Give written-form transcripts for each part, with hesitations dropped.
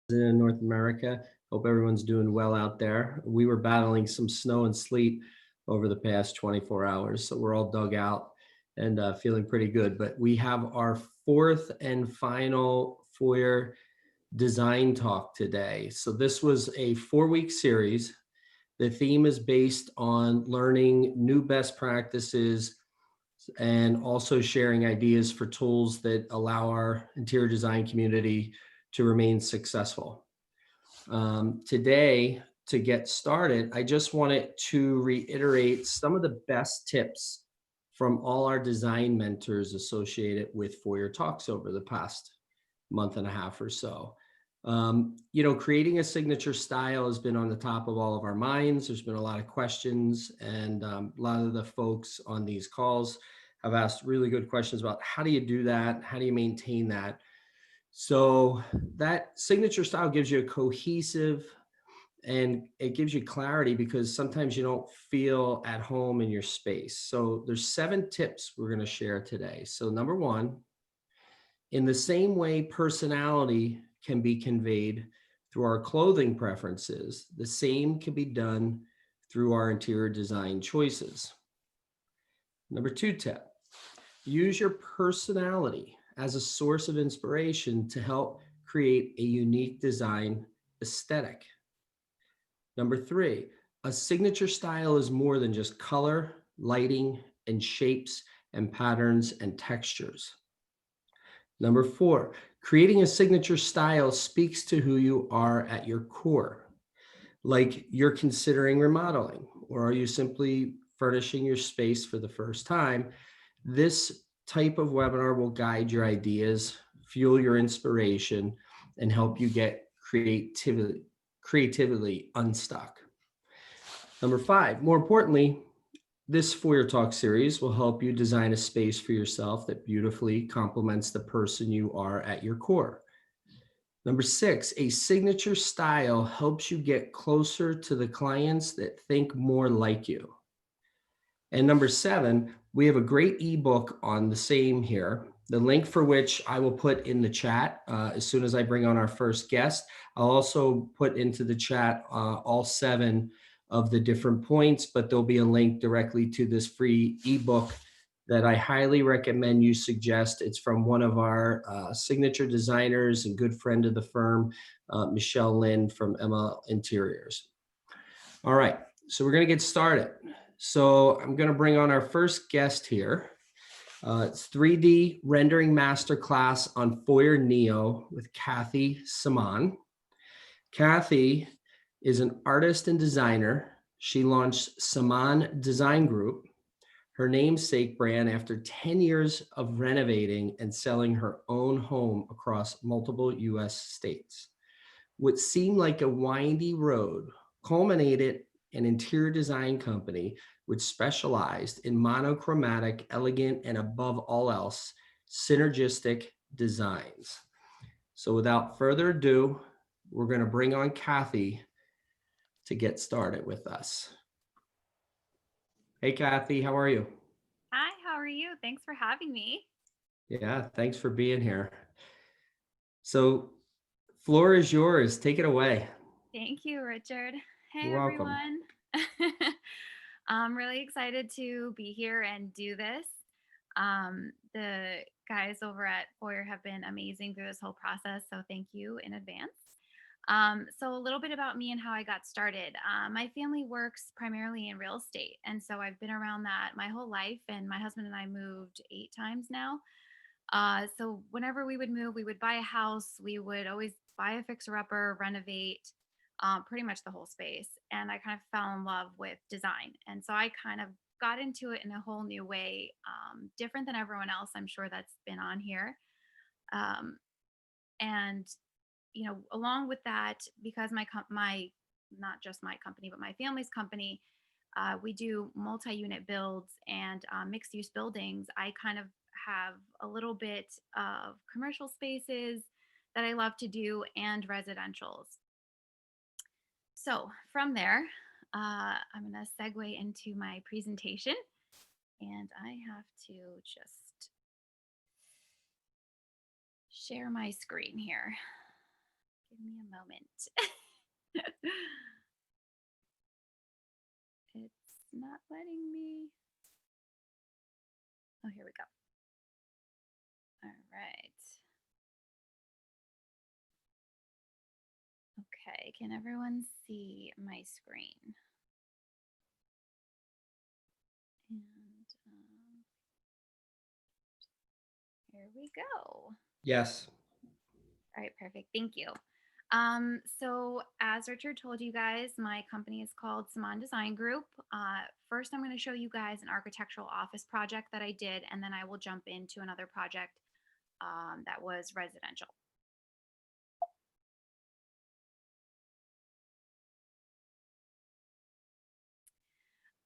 in North America. Hope everyone's doing well out there. We were battling some snow and sleet over the past 24 hours, so we're all dug out and feeling pretty good. But we have our fourth and final Foyr design talk today. So this was a 4-week series. The theme is based on learning new best practices and also sharing ideas for tools that allow our interior design community to remain successful. Today, to get started, I just wanted to reiterate some of the best tips from all our design mentors associated with Foyr Talks over the past month and a half or so. Creating a signature style has been on the top of all of our minds. There's been a lot of questions, and a lot of the folks on these calls have asked really good questions about how do you do that? How do you maintain that? So that signature style gives you a cohesive, and it gives you clarity because sometimes you don't feel at home in your space. So there's 7 tips we're going to share today. So number 1, in the same way personality can be conveyed through our clothing preferences, the same can be done through our interior design choices. Number 2 tip, use your personality as a source of inspiration to help create a unique design aesthetic. Number 3, a signature style is more than just color, lighting, and shapes and patterns and textures. Number 4, creating a signature style speaks to who you are at your core. Like you're considering remodeling, or are you simply furnishing your space for the first time? This type of webinar will guide your ideas, fuel your inspiration, and help you get creatively unstuck. Number 5, more importantly, this Foyr Talk series will help you design a space for yourself that beautifully complements the person you are at your core. Number 6, a signature style helps you get closer to the clients that think more like you. And number 7, we have a great ebook on the same here, the link for which I will put in the chat as soon as I bring on our first guest. I'll also put into the chat all 7 of the different points, but there'll be a link directly to this free ebook that I highly recommend you suggest. It's from one of our signature designers and good friend of the firm, Michelle Lynn from Emma Interiors. All right, so we're gonna get started. So I'm gonna bring on our first guest here. It's 3D rendering masterclass on Foyr Neo with Kathy Samaan. Kathy is an artist and designer. She launched Saman Design Group, her namesake brand, after 10 years of renovating and selling her own home across multiple US states. What seemed like a windy road culminated an interior design company which specialized in monochromatic, elegant, and above all else, synergistic designs. So without further ado, we're going to bring on Kathy to get started with us. Hey, Kathy, how are you? Hi, how are you? Thanks for having me. Yeah, thanks for being here. So, floor is yours. Take it away. Thank you, Richard. Hey, You're welcome. everyone. I'm really excited to be here and do this. The guys over at Foyr have been amazing through this whole process, so thank you in advance. So, a little bit about me and how I got started. My family works primarily in real estate, and so I've been around that my whole life, and my husband and I moved 8 times now. So whenever we would move, we would buy a house. We would always buy a fixer-upper, renovate pretty much the whole space. And I kind of fell in love with design. And so I kind of got into it in a whole new way, different than everyone else, I'm sure that's been on here. Um, and along with that, because my not just my company, but my family's company, we do multi-unit builds and mixed-use buildings. I kind of have a little bit of commercial spaces that I love to do and residentials. So from there, I'm going to segue into my presentation, and I have to just share my screen here. Give me a moment. It's not letting me. Oh, here we go. All right. Okay, can everyone see my screen? And here we go. Yes. All right, perfect. Thank you. So as Richard told you guys, my company is called Samaan Design Group. First, I'm going to show you guys an architectural office project that I did, and then I will jump into another project that was residential.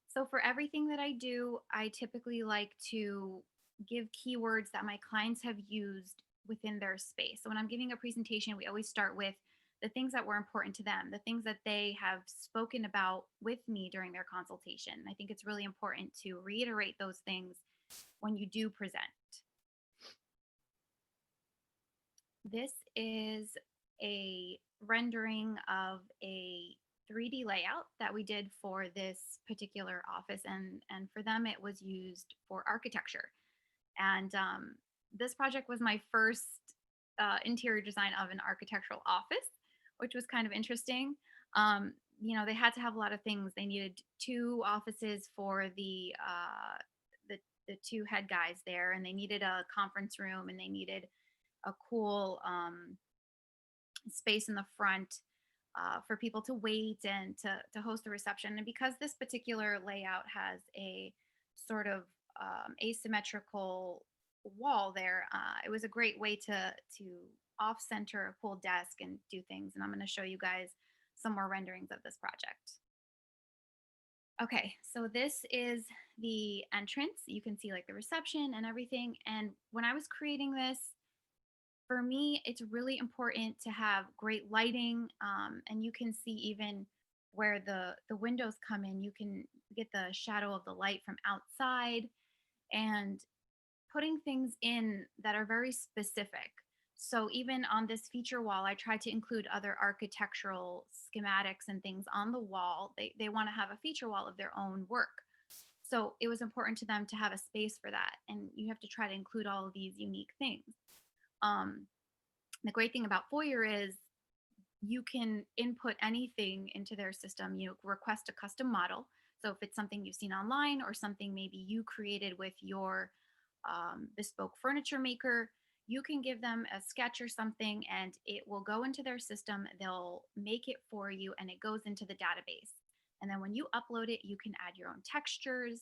So for everything that I do, I typically like to give keywords that my clients have used within their space. So when I'm giving a presentation, we always start with the things that were important to them, the things that they have spoken about with me during their consultation. I think it's really important to reiterate those things when you do present. This is a rendering of a 3D layout that we did for this particular office, and for them it was used for architecture. And this project was my first interior design of an architectural office, which was kind of interesting. They had to have a lot of things. They needed two offices for the two head guys there, and they needed a conference room, and they needed a cool space in the front for people to wait and to host a reception. And because this particular layout has a sort of asymmetrical wall there, it was a great way to off center a cool desk and do things. And I'm going to show you guys some more renderings of this project. Okay, so this is the entrance. You can see like the reception and everything. And when I was creating this, for me, it's really important to have great lighting, and you can see even where the windows come in. You can get the shadow of the light from outside, and putting things in that are very specific. So even on this feature wall, I tried to include other architectural schematics and things on the wall. They want to have a feature wall of their own work. So it was important to them to have a space for that. And you have to try to include all of these unique things. Um, the great thing about Foyr is you can input anything into their system. You request a custom model. So if it's something you've seen online or something maybe you created with your bespoke furniture maker, you can give them a sketch or something and it will go into their system. They'll make it for you and it goes into the database. And then when you upload it, you can add your own textures,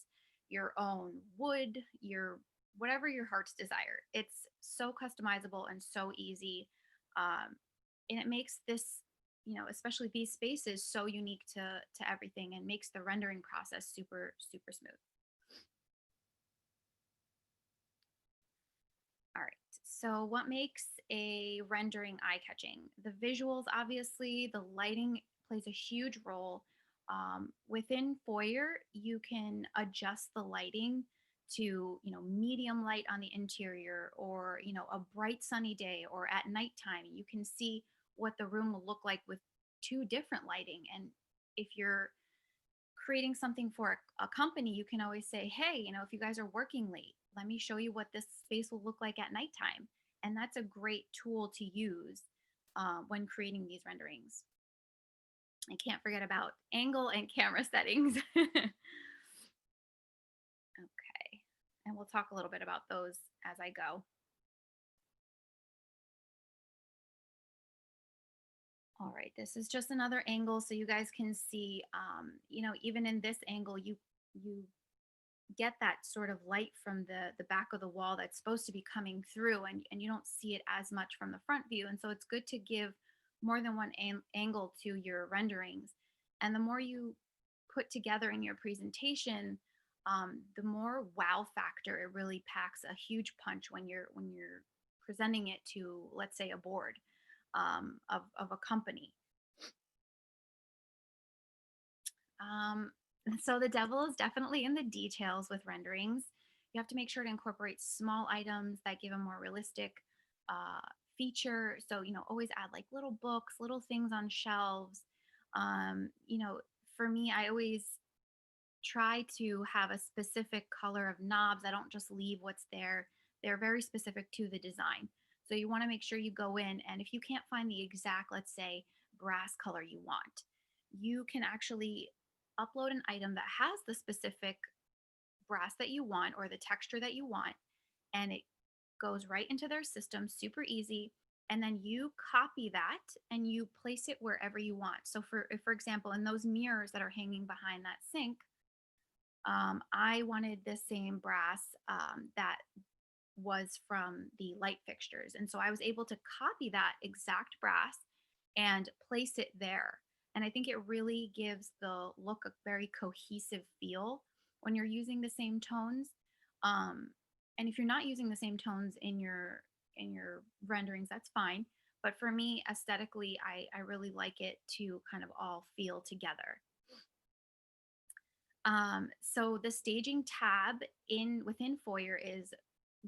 your own wood, your whatever your heart's desire. It's so customizable and so easy. And it makes this, especially these spaces so unique to everything and makes the rendering process super, super smooth. All right. So what makes a rendering eye-catching? The visuals, obviously, the lighting plays a huge role. Within Foyr, you can adjust the lighting to, medium light on the interior or, a bright sunny day or at nighttime. You can see what the room will look like with two different lighting. And if you're creating something for a company, you can always say, hey, if you guys are working late, let me show you what this space will look like at nighttime. And that's a great tool to use when creating these renderings. I can't forget about angle and camera settings. Okay. And we'll talk a little bit about those as I go. All right, this is just another angle so you guys can see, even in this angle, you get that sort of light from the back of the wall that's supposed to be coming through and you don't see it as much from the front view. And so it's good to give more than one angle to your renderings. And the more you put together in your presentation, the more wow factor it really packs a huge punch when you're presenting it to, let's say, a board of a company. So the devil is definitely in the details with renderings. You have to make sure to incorporate small items that give a more realistic feature. So, always add like little books, little things on shelves. You know, for me, I always try to have a specific color of knobs. I don't just leave what's there. They're very specific to the design. So you want to make sure you go in, and if you can't find the exact, let's say, brass color you want, you can actually upload an item that has the specific brass that you want or the texture that you want, and it goes right into their system, super easy. And then you copy that and you place it wherever you want. So for example, in those mirrors that are hanging behind that sink, I wanted the same brass that was from the light fixtures. And so I was able to copy that exact brass and place it there. And I think it really gives the look a very cohesive feel when you're using the same tones. Um, and if you're not using the same tones in your renderings, that's fine. But for me, aesthetically, I really like it to kind of all feel together. So the staging tab in within Foyer is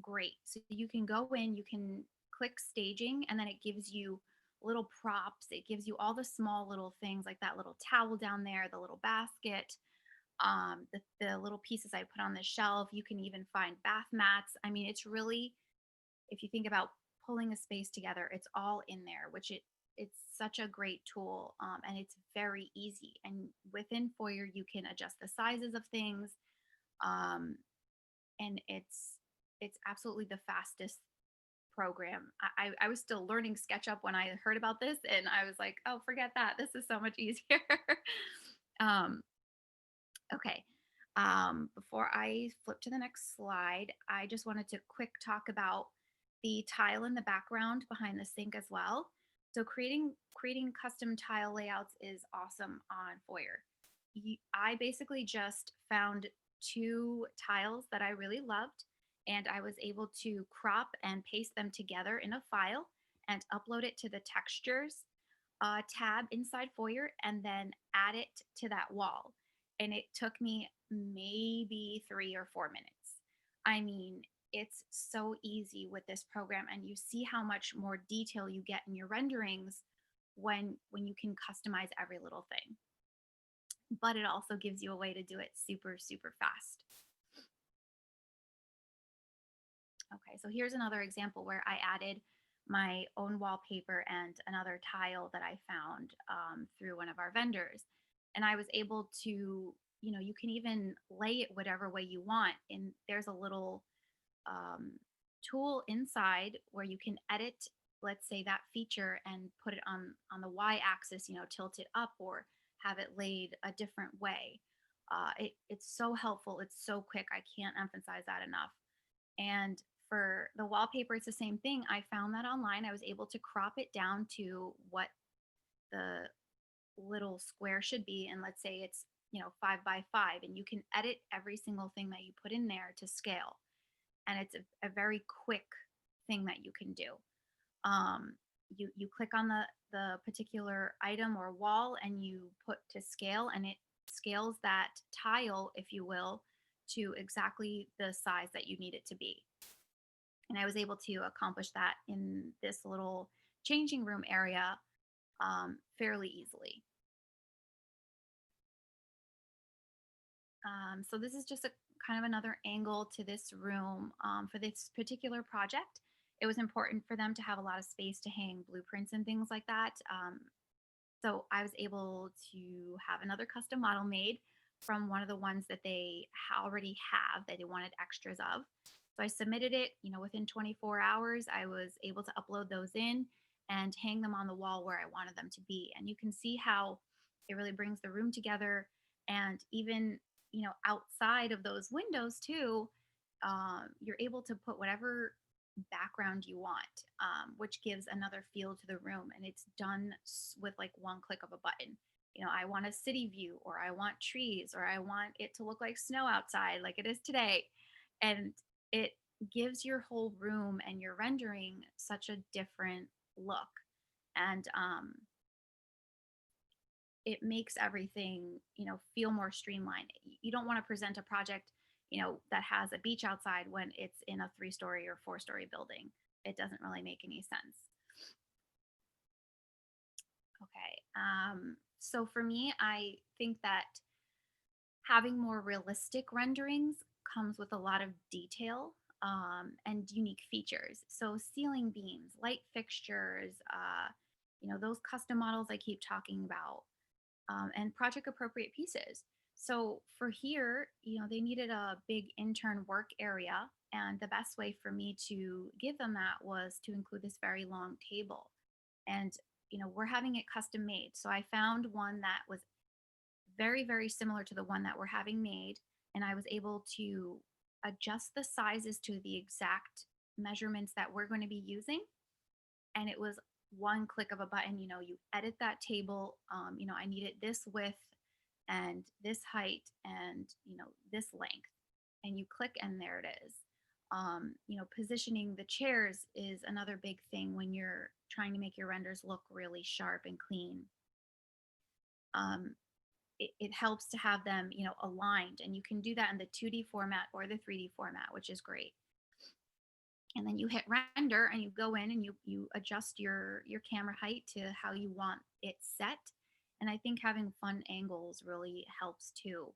great. So you can go in, you can click staging, and then it gives you little props. It gives you all the small little things like that little towel down there, the little basket, the little pieces I put on the shelf. You can even find bath mats. I mean, it's really, if you think about pulling a space together, it's all in there, which it's such a great tool, and it's very easy. And within Foyer, you can adjust the sizes of things, um, and it's absolutely the fastest program. I was still learning SketchUp when I heard about this, and I was like, oh, forget that. This is so much easier. um, okay. Before I flip to the next slide, I just wanted to quick talk about the tile in the background behind the sink as well. So creating custom tile layouts is awesome on Foyer. I basically just found two tiles that I really loved, and I was able to crop and paste them together in a file and upload it to the textures tab inside Foyer and then add it to that wall. And it took me maybe 3 or 4 minutes. I mean, it's so easy with this program, and you see how much more detail you get in your renderings when you can customize every little thing. But it also gives you a way to do it super, super fast. Okay, so here's another example where I added my own wallpaper and another tile that I found through one of our vendors. And I was able to, you can even lay it whatever way you want. And there's a little um, tool inside where you can edit, let's say, that feature and put it on the y-axis, tilt it up or have it laid a different way. It's so helpful. It's so quick. I can't emphasize that enough. And for the wallpaper, it's the same thing. I found that online. I was able to crop it down to what the little square should be. And let's say it's, 5 by 5, and you can edit every single thing that you put in there to scale. And it's a very quick thing that you can do. You click on the particular item or wall and you put to scale, and it scales that tile, if you will, to exactly the size that you need it to be. And I was able to accomplish that in this little changing room area fairly easily. So this is just a kind of another angle to this room for this particular project. It was important for them to have a lot of space to hang blueprints and things like that. So I was able to have another custom model made from one of the ones that they already have that they wanted extras of. So I submitted it, within 24 hours, I was able to upload those in and hang them on the wall where I wanted them to be. And you can see how it really brings the room together. And even, outside of those windows too, you're able to put whatever background you want, which gives another feel to the room. And it's done with like one click of a button. I want a city view, or I want trees, or I want it to look like snow outside, like it is today. And it gives your whole room and your rendering such a different look. And it makes everything, feel more streamlined. You don't want to present a project, that has a beach outside when it's in a 3-story or 4-story building. It doesn't really make any sense. Okay. So for me, I think that having more realistic renderings comes with a lot of detail and unique features. So ceiling beams, light fixtures, those custom models I keep talking about, and project appropriate pieces. So for here, they needed a big intern work area. And the best way for me to give them that was to include this very long table. And, we're having it custom made. So I found one that was very, very similar to the one that we're having made. And I was able to adjust the sizes to the exact measurements that we're going to be using. And it was one click of a button. You edit that table. I need it this width and this height and, this length. And you click, and there it is. Positioning the chairs is another big thing when you're trying to make your renders look really sharp and clean. Um, it helps to have them, aligned, and you can do that in the 2D format or the 3D format, which is great. And then you hit render and you go in and you adjust your camera height to how you want it set. And I think having fun angles really helps too.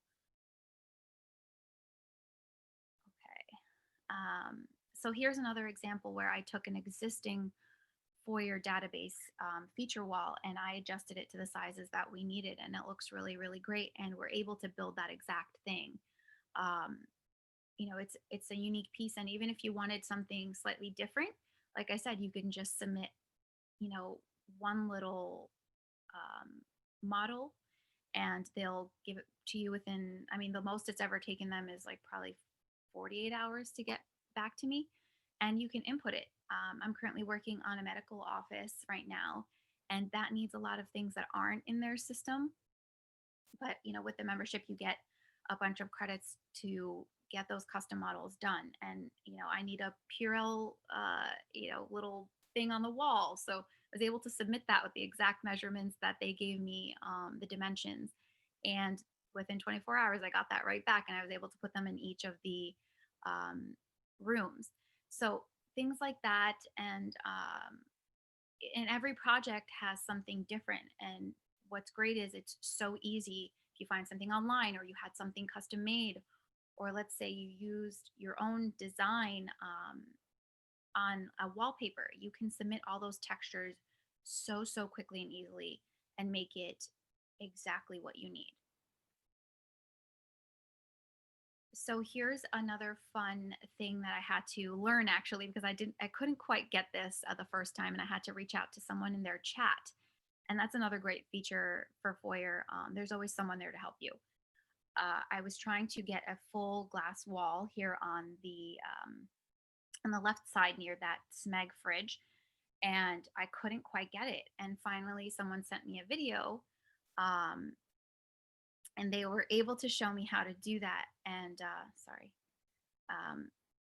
Okay. So here's another example where I took an existing Foyr database feature wall and I adjusted it to the sizes that we needed, and it looks really, really great. And we're able to build that exact thing. Um, it's a unique piece, and even if you wanted something slightly different, like I said, you can just submit, you know, one little um, model, and they'll give it to you within. I mean, the most it's ever taken them is like probably 48 hours to get back to me, and you can input it. I'm currently working on a medical office right now, and that needs a lot of things that aren't in their system. But with the membership, you get a bunch of credits to get those custom models done. And I need a Purell, little thing on the wall, so I was able to submit that with the exact measurements that they gave me, the dimensions, and within 24 hours, I got that right back, and I was able to put them in each of the um, rooms. So things like that, and every project has something different. And what's great is it's so easy if you find something online or you had something custom made, or let's say you used your own design on a wallpaper. You can submit all those textures so quickly and easily and make it exactly what you need. So here's another fun thing that I had to learn, actually, because I couldn't quite get this the first time, and I had to reach out to someone in their chat. And that's another great feature for Foyer. There's always someone there to help you. I was trying to get a full glass wall here on the left side near that Smeg fridge, and I couldn't quite get it. And finally, someone sent me a video, um, and they were able to show me how to do that. And sorry, um,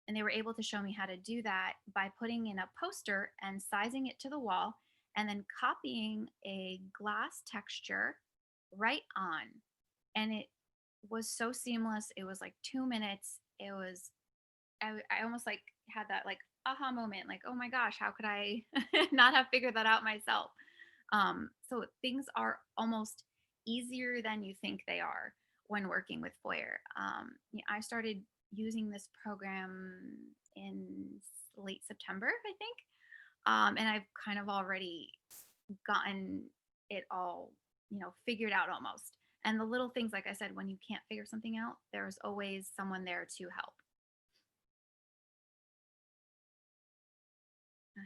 and they were able to show me how to do that by putting in a poster and sizing it to the wall, and then copying a glass texture right on. And it was so seamless. It was like 2 minutes. I almost like had that like aha moment, like, oh my gosh, how could I not have figured that out myself? So things are almost easier than you think they are when working with Foyer. I started using this program in late September, I think, and I've kind of already gotten it all, figured out almost. And the little things, like I said, when you can't figure something out, there's always someone there to help.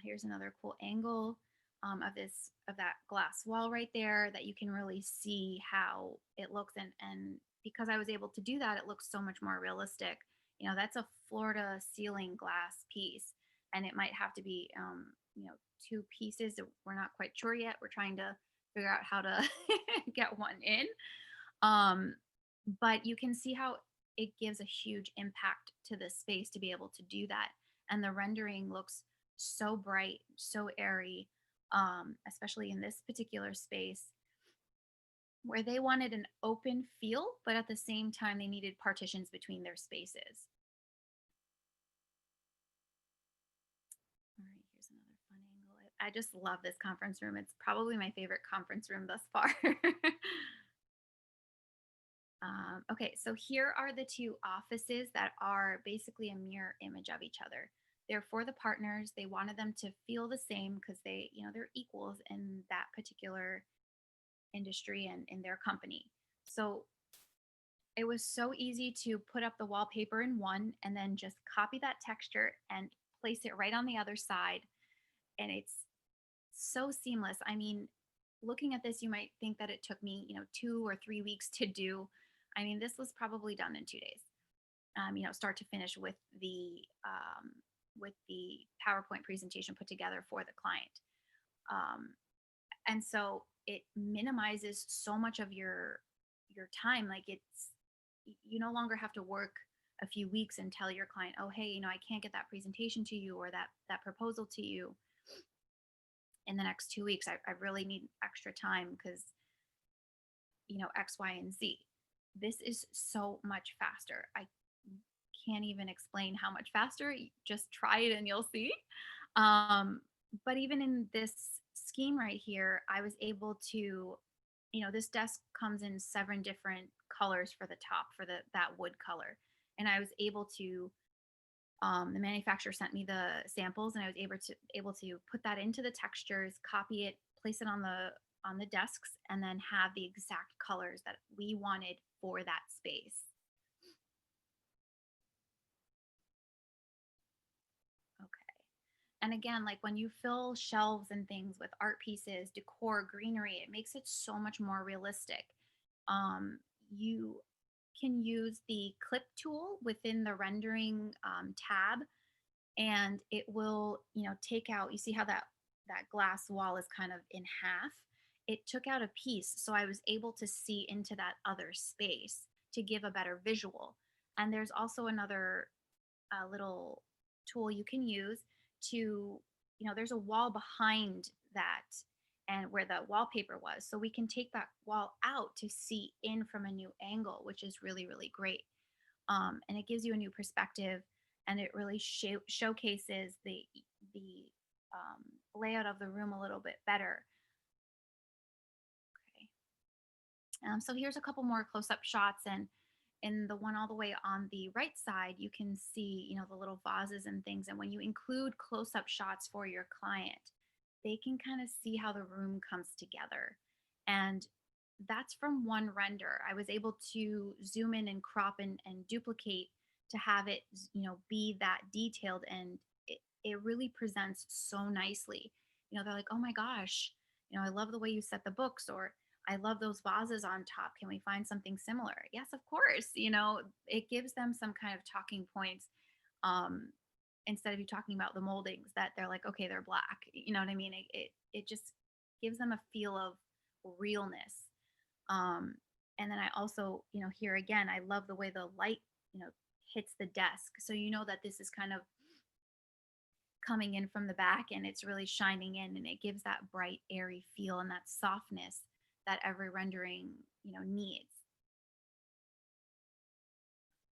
Here's another cool angle of that glass wall right there that you can really see how it looks. And because I was able to do that, it looks so much more realistic. That's a Florida ceiling glass piece, and it might have to be, two pieces. We're not quite sure yet. We're trying to figure out how to get one in. Um, but you can see how it gives a huge impact to the space to be able to do that. And the rendering looks so bright, so airy, especially in this particular space where they wanted an open feel, but at the same time, they needed partitions between their spaces. All right, here's another fun angle. I just love this conference room. It's probably my favorite conference room thus far. Okay, so here are the two offices that are basically a mirror image of each other. They're for the partners. They wanted them to feel the same because they're equals in that particular industry and in their company. So it was so easy to put up the wallpaper in one and then just copy that texture and place it right on the other side. And it's so seamless. I mean, looking at this, you might think that it took me, 2 or 3 weeks to do. I mean, this was probably done in 2 days, start to finish with the PowerPoint presentation put together for the client. Um, and so it minimizes so much of your time. Like you no longer have to work a few weeks and tell your client, oh, hey, I can't get that presentation to you or that proposal to you in the next 2 weeks. I really need extra time because X, Y, and Z. This is so much faster. I can't even explain how much faster. Just try it and you'll see. um, but even in this scheme right here, I was able to, this desk comes in 7 different colors for the top, for that wood color, and I was able to, the manufacturer sent me the samples, and I was able to put that into the textures, copy it, place it on the desks, and then have the exact colors that we wanted for that space. Okay. And again, like when you fill shelves and things with art pieces, decor, greenery, it makes it so much more realistic. You can use the clip tool within the rendering tab, and it will, take out. You see how that glass wall is kind of in half. It took out a piece, so I was able to see into that other space to give a better visual. And there's also another little tool you can use to, there's a wall behind that and where the wallpaper was. So we can take that wall out to see in from a new angle, which is really, really great. And it gives you a new perspective, and it really showcases the layout of the room a little bit better. Okay. So here's a couple more close-up shots, and in the one all the way on the right side, you can see, the little vases and things. And when you include close-up shots for your client, they can kind of see how the room comes together. And that's from one render. I was able to zoom in and crop and duplicate to have it, be that detailed, and it really presents so nicely. They're like, oh my gosh, I love the way you set the books, or I love those vases on top. Can we find something similar? Yes, of course. It gives them some kind of talking points. Um, Instead of you talking about the moldings that they're like, okay, they're black. You know what I mean? It just gives them a feel of realness. Um, and then I also, here again, I love the way the light, hits the desk. So you know that this is kind of coming in from the back and it's really shining in, and it gives that bright, airy feel and that softness that every rendering, needs.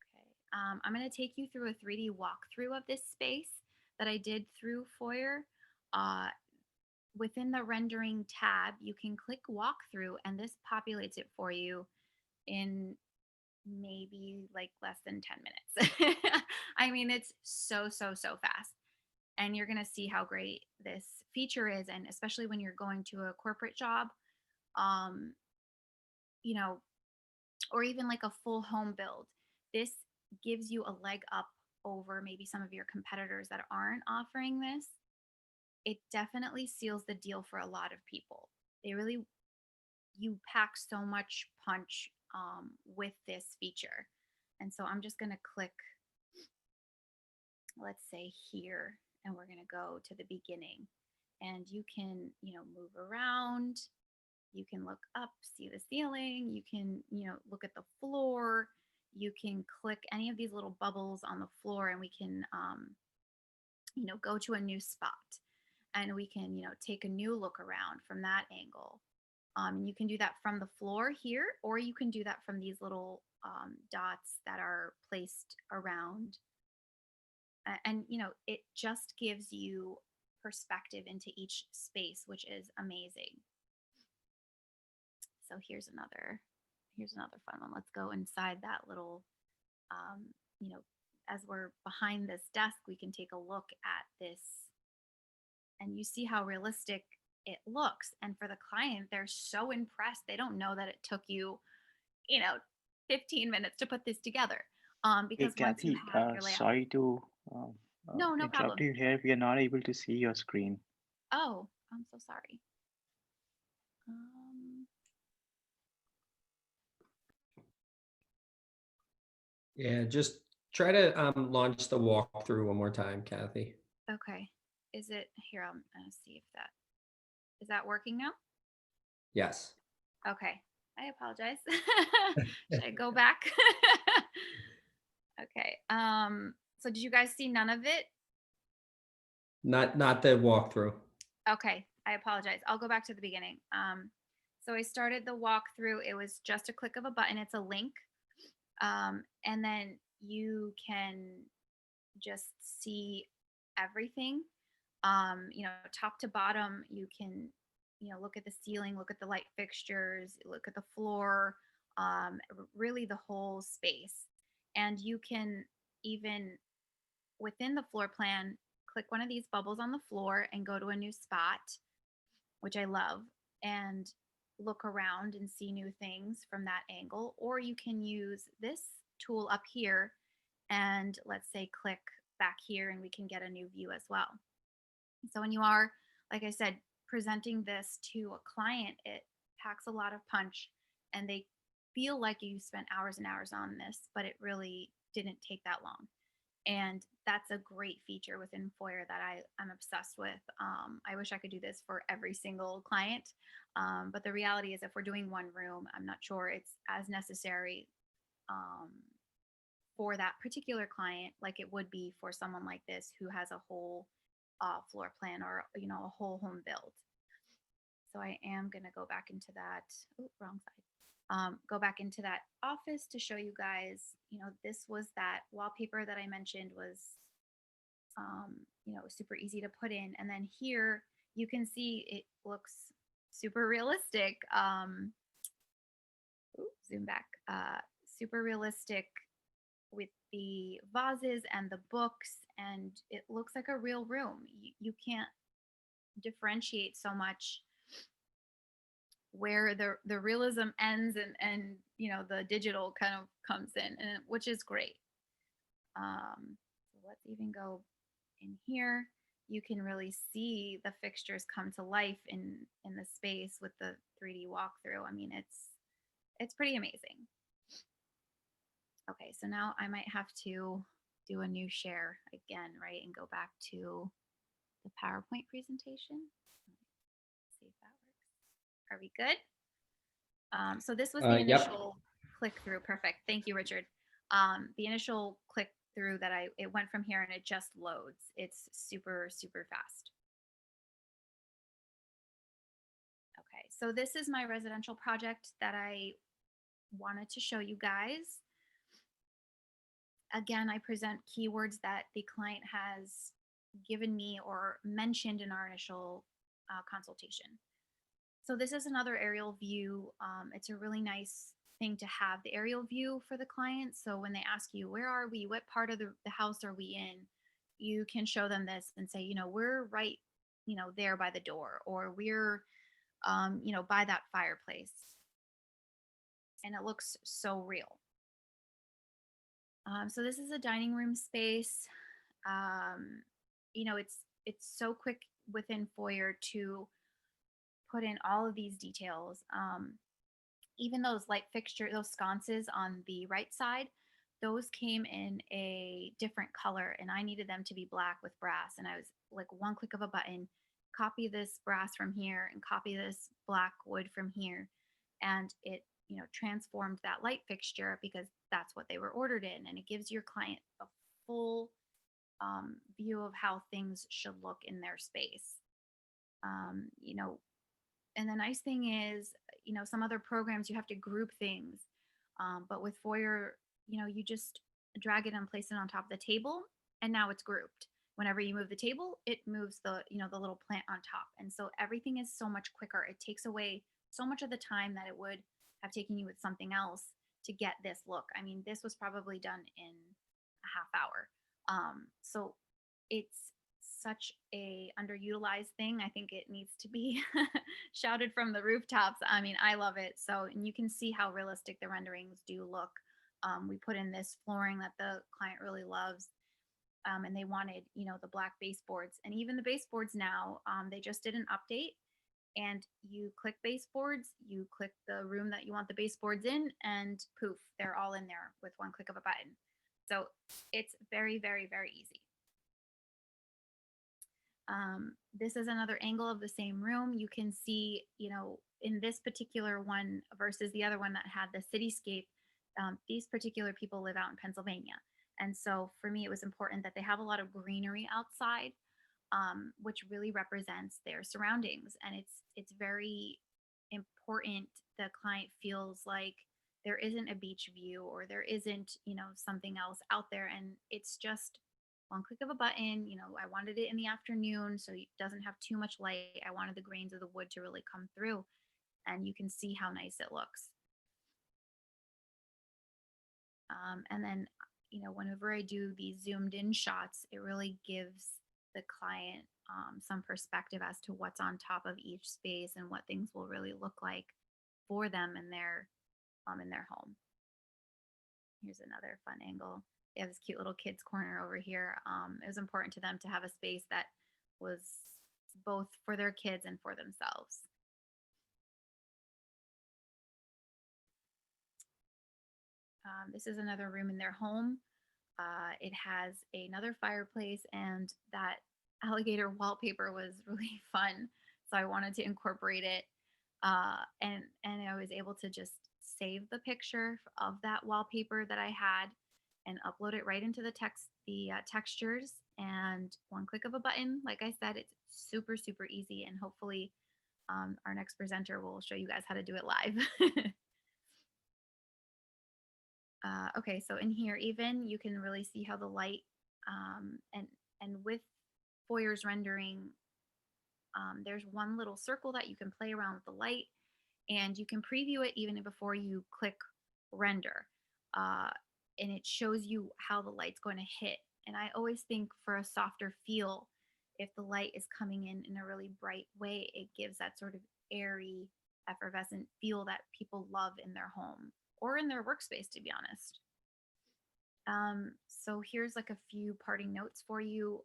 Okay. I'm going to take you through a 3D walkthrough of this space that I did through Foyr. Uh, Within the rendering tab, you can click walkthrough, and this populates it for you in maybe like less than 10 minutes. I mean, it's so, so, so fast. And you're going to see how great this feature is. And especially when you're going to a corporate job, um, you know, or even like a full home build, this gives you a leg up over maybe some of your competitors that aren't offering this. It definitely seals the deal for a lot of people. They really, you pack so much punch with this feature. And so I'm just going to click, let's say here, and we're going to go to the beginning. And you can, move around. You can look up, see the ceiling. You can, look at the floor. You can click any of these little bubbles on the floor, and we can, go to a new spot. And we can, take a new look around from that angle. And you can do that from the floor here, or you can do that from these little dots that are placed around. And, it just gives you perspective into each space, which is amazing. So here's another fun one. Let's go inside that little, um, you know, as we're behind this desk, we can take a look at this, and you see how realistic it looks. And for the client, they're so impressed. They don't know that it took you, you know, 15 minutes to put this together. Hey, Because once you Kathy, have your layout, sorry to uh, no, no interrupt problem. you here. We are not able to see your screen. Oh, I'm so sorry. Um, Yeah, just try to launch the walkthrough one more time, Kathy. okay. Is it here? I'm gonna see if that is that working now? Yes. Okay. I apologize. Should I go back? Okay. So did you guys see none of it? Not the walkthrough. Okay. I apologize. I'll go back to the beginning. So I started the walkthrough. It was just a click of a button. It's a link. And then you can just see everything. Top to bottom, you can, look at the ceiling, look at the light fixtures, look at the floor, really the whole space. And you can even within the floor plan, click one of these bubbles on the floor and go to a new spot, which I love, and look around and see new things from that angle. Or you can use this tool up here and let's say click back here and we can get a new view as well. So when you are, like I said, presenting this to a client, it packs a lot of punch and they feel like you spent hours and hours on this, but it really didn't take that long. And that's a great feature within Foyr that I'm obsessed with. I wish I could do this for every single client. But the reality is, if we're doing one room, I'm not sure it's as necessary um, for that particular client like it would be for someone like this who has a whole floor plan or a whole home build. So I am going to go back into that. Oh, wrong side. Go back into that office to show you guys, this was that wallpaper that I mentioned was, super easy to put in. And then here you can see it looks super realistic. Zoom back. Super realistic with the vases and the books, and it looks like a real room. You can't differentiate so much where the realism ends and the digital kind of comes in, and which is great. So let's even go in here. You can really see the fixtures come to life in the space with the 3D walkthrough. I mean, it's pretty amazing. Okay, so now I might have to do a new share again, right, and go back to the PowerPoint presentation. Let's see if that works. Are we good? So this was the Yep. initial click through. Perfect. Thank you, Richard. The initial click through that it went from here and it just loads. It's super, super fast. Okay, so this is my residential project that I wanted to show you guys. Again, I present keywords that the client has given me or mentioned in our initial consultation. So this is another aerial view. It's a really nice thing to have the aerial view for the client. So when they ask you, where are we? What part of the house are we in? You can show them this and say, we're right, there by the door, or we're, by that fireplace. And it looks so real. So this is a dining room space. It's so quick within Foyr to put in all of these details. Even those light fixture, those sconces on the right side, those came in a different color and I needed them to be black with brass. And I was like, one click of a button, copy this brass from here and copy this black wood from here. And it, transformed that light fixture because that's what they were ordered in. And it gives your client a full view of how things should look in their space. And the nice thing is, some other programs you have to group things, but with Foyr, you just drag it and place it on top of the table, and now it's grouped. whenever you move the table, it moves the, the little plant on top. And so everything is so much quicker. It takes away so much of the time that it would have taken you with something else to get this look. I mean, this was probably done in a half hour. So it's such a underutilized thing. I think it needs to be shouted from the rooftops. I mean, I love it. So, and you can see how realistic the renderings do look. We put in this flooring that the client really loves. And they wanted, the black baseboards, and even the baseboards now, they just did an update, and you click baseboards, you click the room that you want the baseboards in, and poof, they're all in there with one click of a button. So it's very, very, very easy. This is another angle of the same room. You can see, in this particular one versus the other one that had the cityscape, these particular people live out in Pennsylvania. And so for me, it was important that they have a lot of greenery outside, which really represents their surroundings. And it's very important the client feels like there isn't a beach view, or there isn't, something else out there. And it's just one click of a button. I wanted it in the afternoon so it doesn't have too much light. I wanted the grains of the wood to really come through, and you can see how nice it looks. And then, whenever I do these zoomed in shots, it really gives the client some perspective as to what's on top of each space and what things will really look like for them in their home. Here's another fun angle. They have this cute little kids corner over here. It was important to them to have a space that was both for their kids and for themselves. This is another room in their home. It has another fireplace, and that alligator wallpaper was really fun. So I wanted to incorporate it. And I was able to just save the picture of that wallpaper that I had and upload it right into the textures, and one click of a button. Like I said, it's super, super easy, and hopefully our next presenter will show you guys how to do it live. Okay, so in here, even you can really see how the light, and with Foyr's rendering, there's one little circle that you can play around with the light, and you can preview it even before you click render, and it shows you how the light's going to hit. And I always think for a softer feel, if the light is coming in a really bright way, it gives that sort of airy, effervescent feel that people love in their home or in their workspace, to be honest. So here's like a few parting notes for you.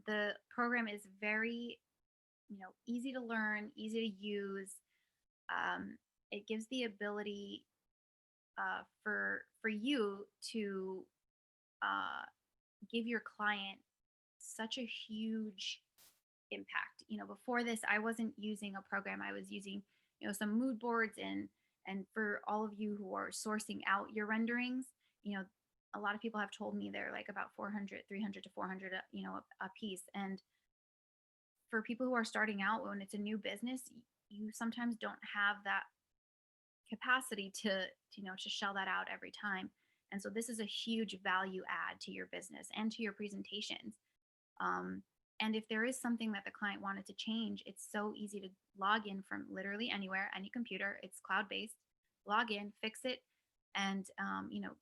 The program is very, easy to learn, easy to use. It gives the ability for you to give your client such a huge impact. Before this, I wasn't using a program. I was using, some mood boards, and for all of you who are sourcing out your renderings, a lot of people have told me they're like about 300 to 400, a piece. And for people who are starting out, when it's a new business, you sometimes don't have that capacity to shell that out every time. And so this is a huge value add to your business and to your presentations. And if there is something that the client wanted to change, it's so easy to log in from literally anywhere, any computer. It's cloud-based. Log in, fix it, and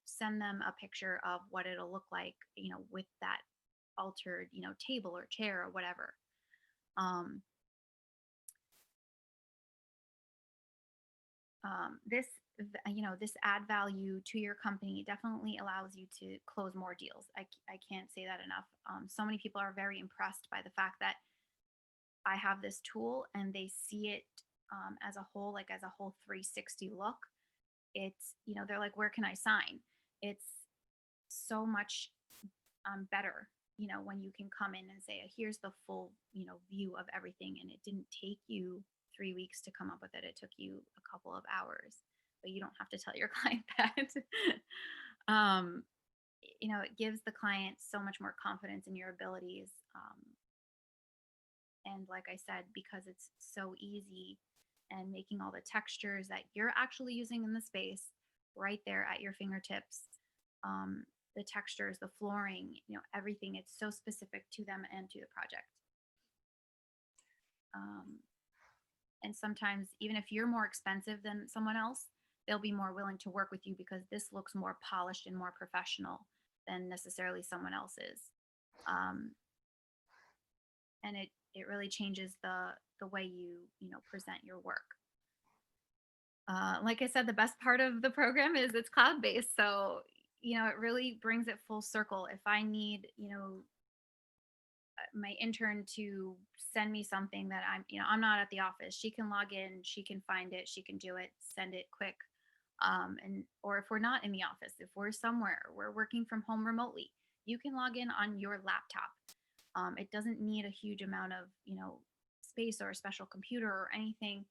send them a picture of what it'll look like, with that altered, table or chair or whatever. This add value to your company definitely allows you to close more deals. I can't say that enough. So many people are very impressed by the fact that I have this tool, and they see it as a whole, like as a whole 360 look. It's, they're like, where can I sign? It's so much better, when you can come in and say, here's the full, view of everything. And it didn't take you 3 weeks to come up with it. It took you a couple of hours, but you don't have to tell your client that. It gives the client so much more confidence in your abilities. And like I said, because it's so easy, and making all the textures that you're actually using in the space right there at your fingertips, the textures, the flooring, everything. It's so specific to them and to the project. And sometimes even if you're more expensive than someone else, they'll be more willing to work with you because this looks more polished and more professional than necessarily someone else's. And it really changes the way you present your work. Like I said, the best part of the program is it's cloud-based, so it really brings it full circle. If I need my intern to send me something that I'm not at the office, she can log in, she can find it, she can do it, send it quick. Or if we're not in the office, if we're somewhere, we're working from home remotely, you can log in on your laptop. It doesn't need a huge amount of space or a special computer or anything.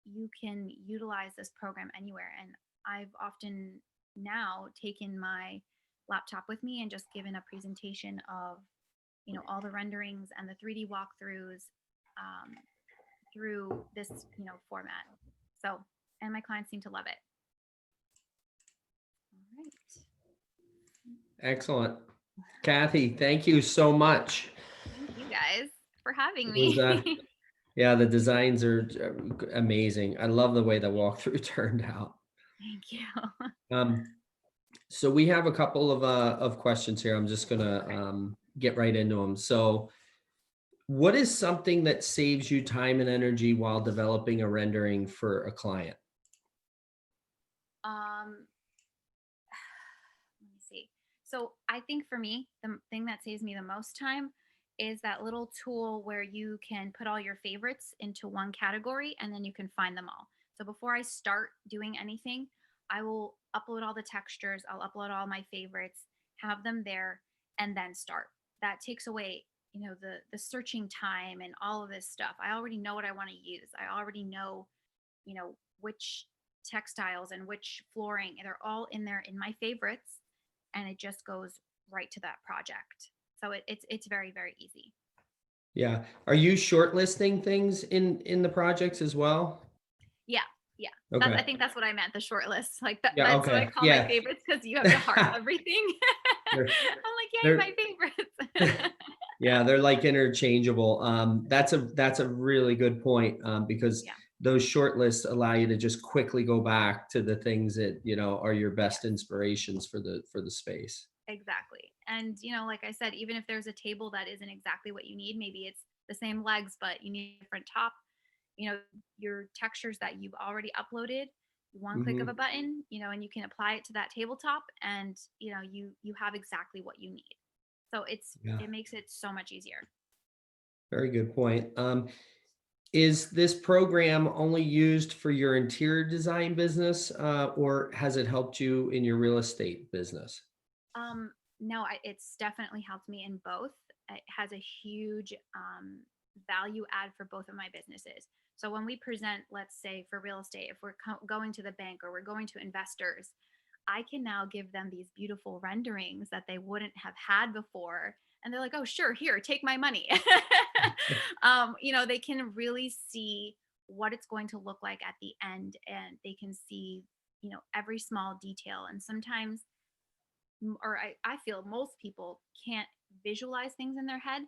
You can utilize this program anywhere. And I've often now taken my laptop with me and just given a presentation of all the renderings and the 3D walkthroughs through this format. So, and my clients seem to love it. All right. Excellent. Kathy, thank you so much. Thank you guys for having It me. was, yeah, the designs are amazing. I love the way the walkthrough turned out. Thank you. So we have a couple of questions here. I'm just gonna get right into them. So what is something that saves you time and energy while developing a rendering for a client? Let me see. So I think for me, the thing that saves me the most time is that little tool where you can put all your favorites into one category and then you can find them all. So before I start doing anything, I will upload all the textures, I'll upload all my favorites, have them there, and then start. That takes away, the searching time and all of this stuff. I already know what I want to use. I already know, which textiles and which flooring, they're all in there in my favorites, and it just goes right to that project. So it's very, very easy. Yeah. Are you shortlisting things in the projects as well? Yeah. I Okay. think that's what I meant, the short list. Like that, Yeah. that's what I Okay. call my favorites, because you have to heart everything. They're- I'm like, yay, they're- my favorites. Yeah, they're like interchangeable. That's a really good point, because Yeah. those short lists allow you to just quickly go back to the things that are your best inspirations for the space. Exactly. And like I said, even if there's a table that isn't exactly what you need, maybe it's the same legs but you need a different top, your textures that you've already uploaded, one click of a button, and you can apply it to that tabletop, and you have exactly what you need. So it makes it so much easier. Very good point. Is this program only used for your interior design business, or has it helped you in your real estate business? No, it's definitely helped me in both. It has a huge value add for both of my businesses. So when we present, let's say for real estate, if we're going to the bank or we're going to investors, I can now give them these beautiful renderings that they wouldn't have had before. And they're like, oh, sure, here, take my money. They can really see what it's going to look like at the end, and they can see, every small detail. And sometimes, or I feel most people can't visualize things in their head.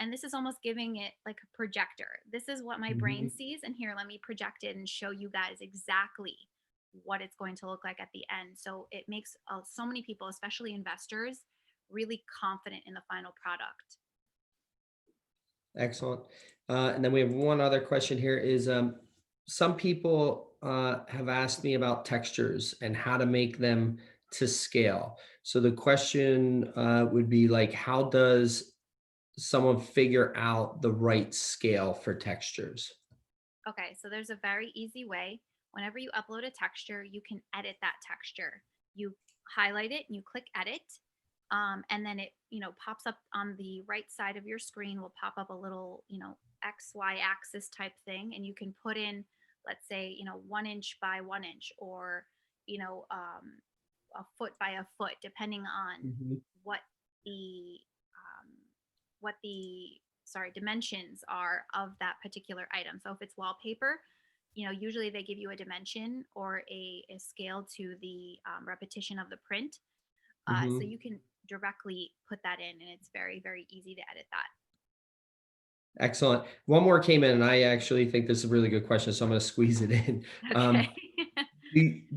And this is almost giving it like a projector. This is what my brain sees. And here, let me project it and show you guys exactly what it's going to look like at the end. So it makes so many people, especially investors, really confident in the final product. Excellent. And then we have one other question here is, some people have asked me about textures and how to make them to scale. So the question would be like, how does someone figure out the right scale for textures? Okay, so there's a very easy way. Whenever you upload a texture, you can edit that texture. You highlight it and you click edit. And then it, pops up on the right side of your screen, will pop up a little, XY axis type thing. And you can put in, let's say, 1 inch by 1 inch, or, a foot by a foot, depending on what the, dimensions are of that particular item. So if it's wallpaper, usually they give you a dimension or a scale to the repetition of the print. So Mhm. you can directly put that in, and it's very, very easy to edit that. Excellent. One more came in, and I actually think this is a really good question, so I'm going to squeeze it in. Okay.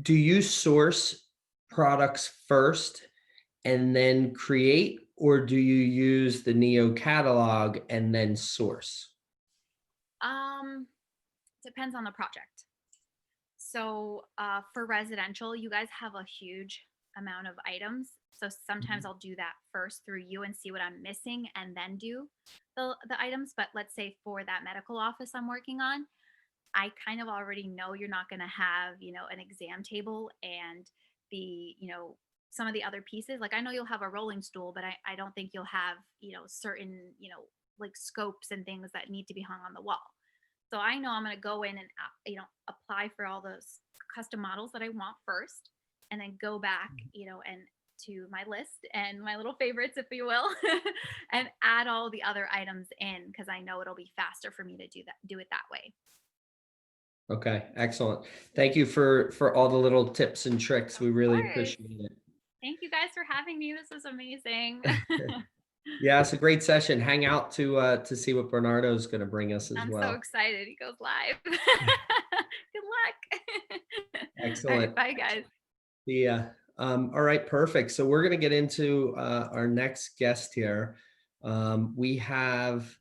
Do you source products first and then create, or do you use the Neo catalog and then source? Depends on the project. So for residential, you guys have a huge amount of items. So sometimes Mhm. I'll do that first through you and see what I'm missing and then do the items. But let's say for that medical office I'm working on, I kind of already know you're not going to have, an exam table and some of the other pieces. Like I know you'll have a rolling stool, but I don't think you'll have, certain, like scopes and things that need to be hung on the wall. So I know I'm going to go in and, apply for all those custom models that I want first, and then go back, and to my list and my little favorites, if you will, and add all the other items in because I know it'll be faster for me to do it that way. Okay, excellent. Thank you for all the little tips and tricks. Of We really course. appreciate it. Thank you guys for having me. This was amazing. Yeah, it's a great session. Hang out to see what Bernardo's going to bring us as I'm so well. excited. He goes live. Good luck. All right. Excellent. Bye, guys. The all right, perfect. So we're going to get into our next guest here. We have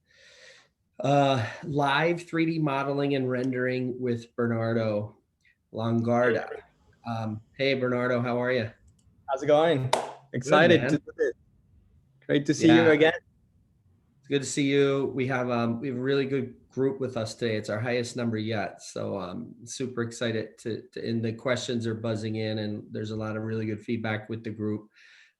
live 3D modeling and rendering with Bernardo Hey, Longueira. Hey, Bernardo, how are you? how's it going? Good, Excited to man. do this. Great to see you Yeah, again. it's good to see you. We have a really good group with us today. It's our highest number yet. So super excited and the questions are buzzing in, and there's a lot of really good feedback with the group.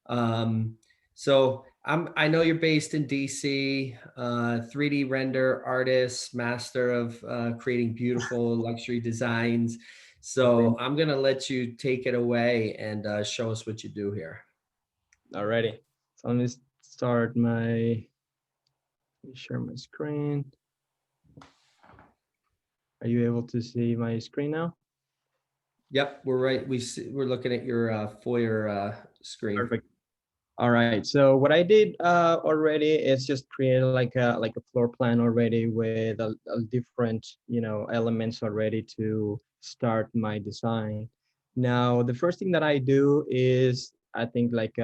Um, so I know you're based in DC, 3D render artist, master of creating beautiful luxury designs. So I'm gonna let you take it away and show us what you do here. Alrighty. So let me start my, let me share my screen. Are you able to see my screen now? Yep, we're right. We're looking at your Foyr screen. Perfect. All right. So what I did already is just create like a floor plan already with a different elements already to start my design. Now the first thing that I do is I think like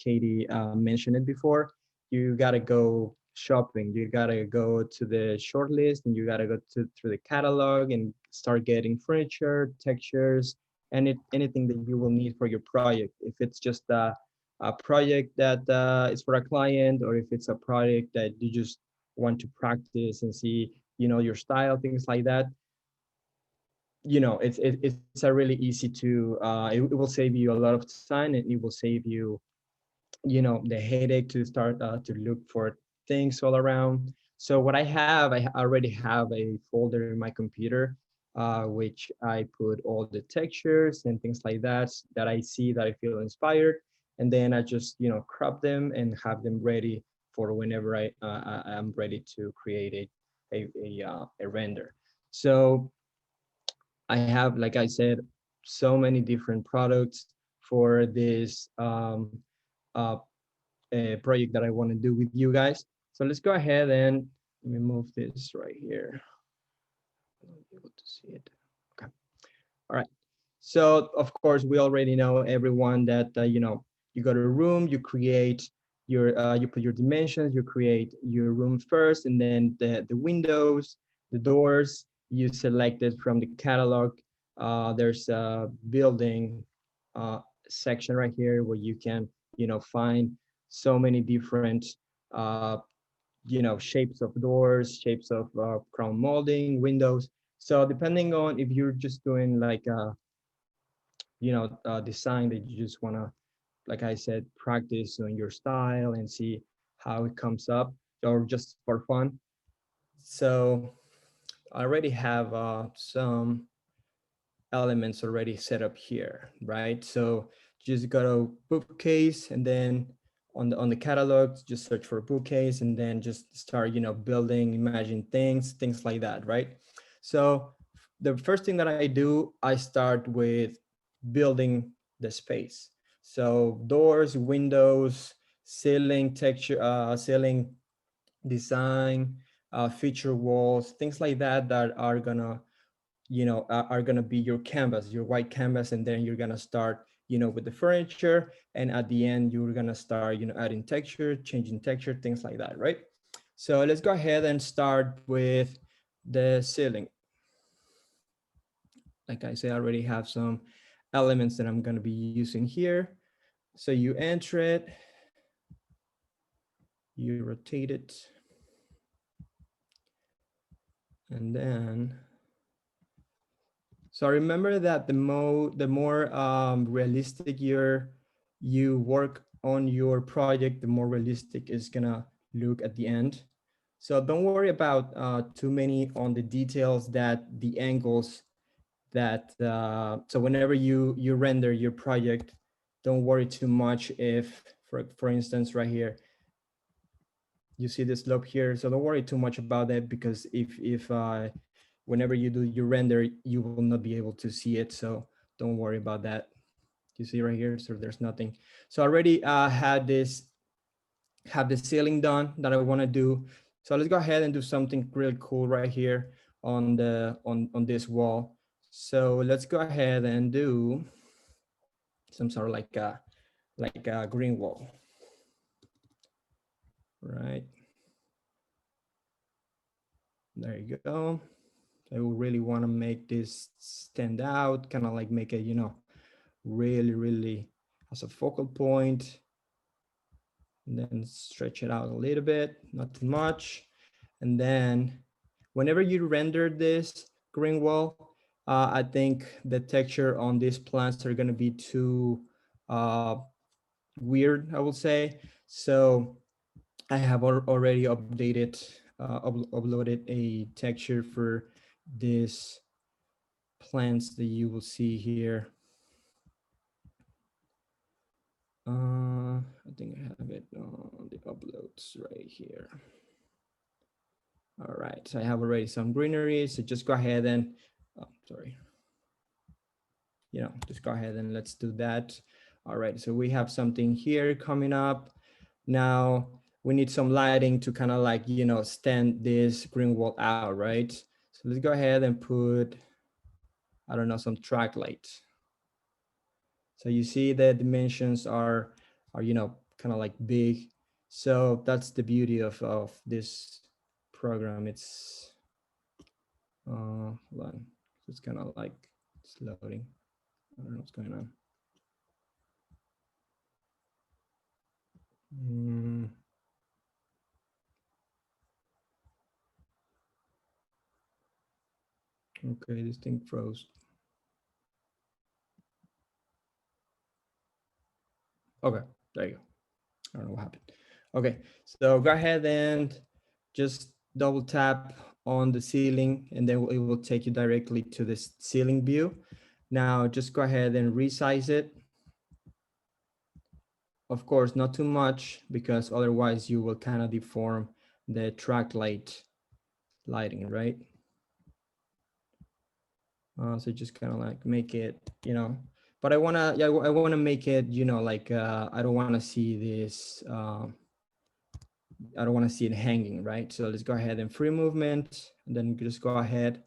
Katie mentioned it before. You gotta go shopping. You gotta go to the short list and you gotta go through the catalog and start getting furniture, textures, and anything that you will need for your project. If it's just a project that is for a client, or if it's a project that you just want to practice and see, your style, things like that. It's a really easy to. It will save you a lot of time, and it will save you, the headache to start to look for things all around. So what I already have a folder in my computer, which I put all the textures and things like that I see that I feel inspired, and then I just crop them and have them ready for whenever I'm ready to create a render. So I have, like I said, so many different products for this uh, project that I want to do with you guys. So let's go ahead and let me move this right here. I'll be able to see it. Okay. All right. So of course, we already know everyone that you go to a room, you create you put your dimensions, you create your room first, and then the windows, the doors, you select it from the catalog. There's a building uh, section right here where you can find so many different uh, shapes of doors, shapes of crown molding, windows. So depending on if you're just doing like design that you just want to, like I said, practice on your style and see how it comes up, or just for fun. So I already have some elements already set up here, right? So just go to bookcase, and then on the catalog, just search for bookcase, and then just start, building, imagine things like that, right? So the first thing that I do, I start with building the space. So doors, windows, ceiling texture, ceiling design, feature walls, things like that that are gonna, are gonna be your canvas, your white canvas, and then you're gonna start, with the furniture, and at the end you're gonna start, adding texture, changing texture, things like that, right? So let's go ahead and start with the ceiling. Like I said, I already have some elements that I'm gonna be using here. So you enter it, you rotate it, and then, so remember that the more realistic you work on your project, the more realistic it's gonna look at the end. So don't worry about too many on the details, that the angles, that so whenever you render your project, don't worry too much if, for instance, right here, you see this slope here. So don't worry too much about that, because if whenever you do your render, you will not be able to see it. So don't worry about that. You see right here, so there's nothing. So I already have the ceiling done that I want to do. So let's go ahead and do something really cool right here on on this wall. So let's go ahead and do some sort of like a green wall, right? There you go. I will really want to make this stand out, kind of like make it, really as a focal point, and then stretch it out a little bit, not too much. And then whenever you render this green wall, I think the texture on these plants are going to be too weird, I will say. So I have already uploaded a texture for this plants that you will see here. I think I have it on the uploads right here. All right, so I have already some greenery. So just go ahead and, sorry. Just go ahead and let's do that. All right, so we have something here coming up. Now we need some lighting to kind of like, stand this green wall out, right? So let's go ahead and put, I don't know, some track light. So you see the dimensions are kind of like big. So that's the beauty of this program. It's hold on. It's kind of like it's loading. I don't know what's going on. Okay, this thing froze. Okay, there you go. I don't know what happened. Okay, so go ahead and just double tap on the ceiling, and then it will take you directly to this ceiling view. Now just go ahead and resize it. Of course, not too much, because otherwise you will kind of deform the track lighting, right? So just kind of like make it, but I wanna make it, like I don't want to see this. I don't want to see it hanging, right? So let's go ahead and free movement, and then just go ahead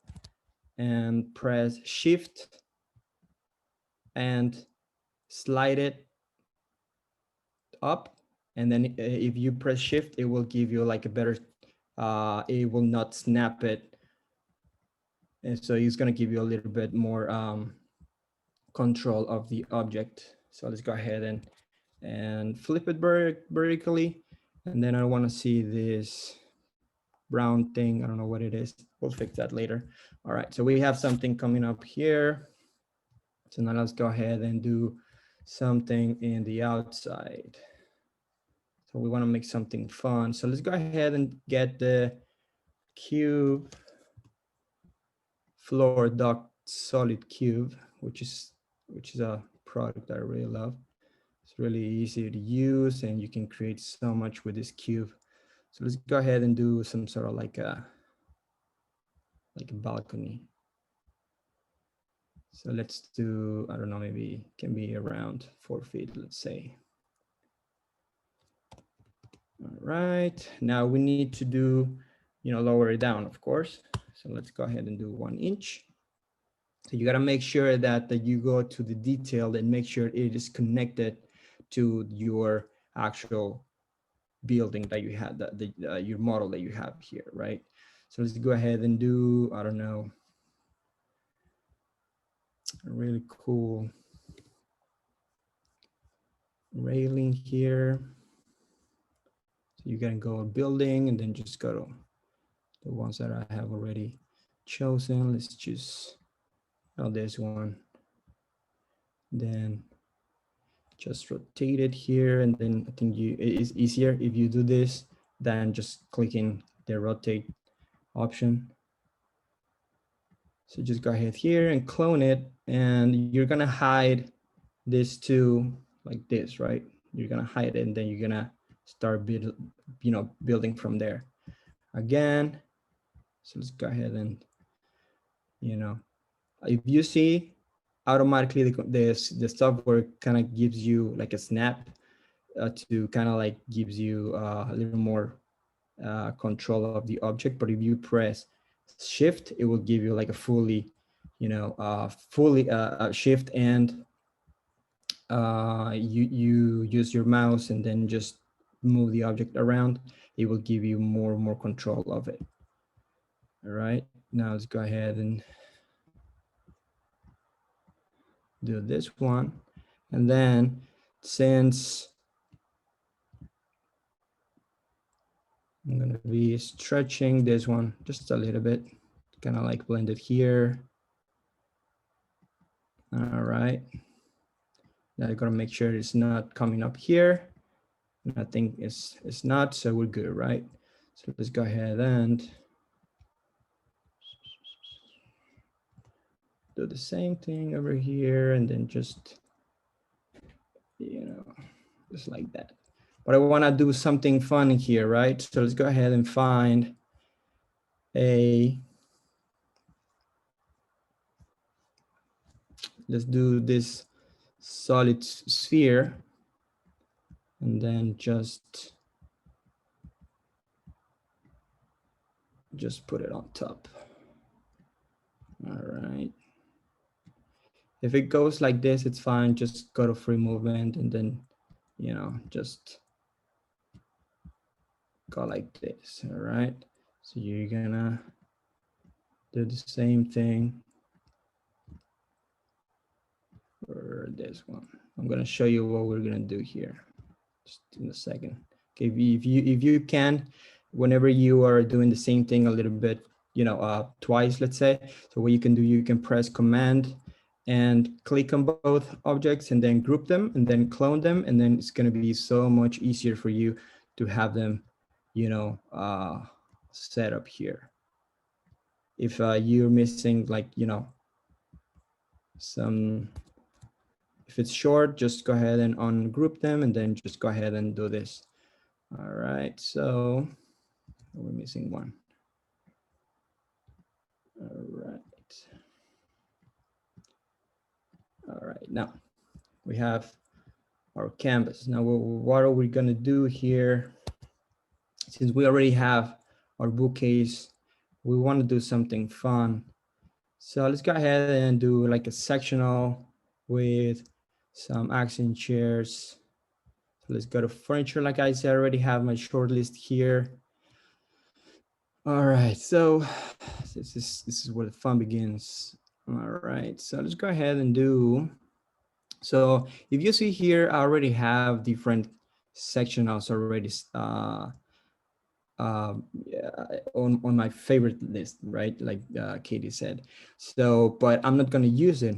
and press Shift and slide it up. And then if you press Shift, it will give you like a better, it will not snap it. And so it's going to give you a little bit more control of the object. So let's go ahead and flip it vertically. And then I want to see this brown thing. I don't know what it is. We'll fix that later. All right, so we have something coming up here. So now let's go ahead and do something in the outside. So we want to make something fun. So let's go ahead and get the cube floor duct solid cube, which is a product that I really love. It's really easy to use, and you can create so much with this cube. So let's go ahead and do some sort of like a balcony. So let's do, I don't know, maybe can be around 4 feet, let's say. All right, now we need to do, lower it down, of course. So let's go ahead and do 1 inch. So you got to make sure that you go to the detail and make sure it is connected to your actual building that you had, your model that you have here, right? So let's go ahead and do, I don't know, a really cool railing here. So you can go building and then just go to the ones that I have already chosen. Let's choose, this one. Then just rotate it here. And then I think it is easier if you do this than just clicking the rotate option. So just go ahead here and clone it. And you're gonna hide this too, like this, right? You're gonna hide it and then you're gonna start building from there. Again, so let's go ahead and, if you see automatically the software kind of gives you like a snap to kind of like gives you a little more control of the object. But if you press shift, it will give you like a fully shift, and you use your mouse and then just move the object around. It will give you more control of it. All right, now let's go ahead and do this one. And then since I'm gonna be stretching this one just a little bit, kind of like blend it here. All right. Now I gotta make sure it's not coming up here. I think it's not, so we're good, right? So let's go ahead and do the same thing over here, and then just, just like that. But I wanna do something fun here, right? So let's go ahead and find let's do this solid sphere, and then just put it on top. All right. If it goes like this, it's fine. Just go to free movement and then, just go like this. All right. So you're gonna do the same thing for this one. I'm gonna show you what we're gonna do here just in a second. Okay, if you can, whenever you are doing the same thing a little bit, twice, let's say. So what you can do, you can press Command and click on both objects and then group them and then clone them. And then it's going to be so much easier for you to have them, set up here. If you're missing like, if it's short, just go ahead and ungroup them and then just go ahead and do this. All right, so we're missing one. All right. All right, now we have our canvas. Now, what are we gonna do here? Since we already have our bookcase, we want to do something fun. So let's go ahead and do like a sectional with some accent chairs. So let's go to furniture. Like I said, I already have my short list here. All right, so this is where the fun begins. All right, so let's go ahead and do. So if you see here, I already have different sectionals already on my favorite list, right? Like Katie said. So, but I'm not going to use it.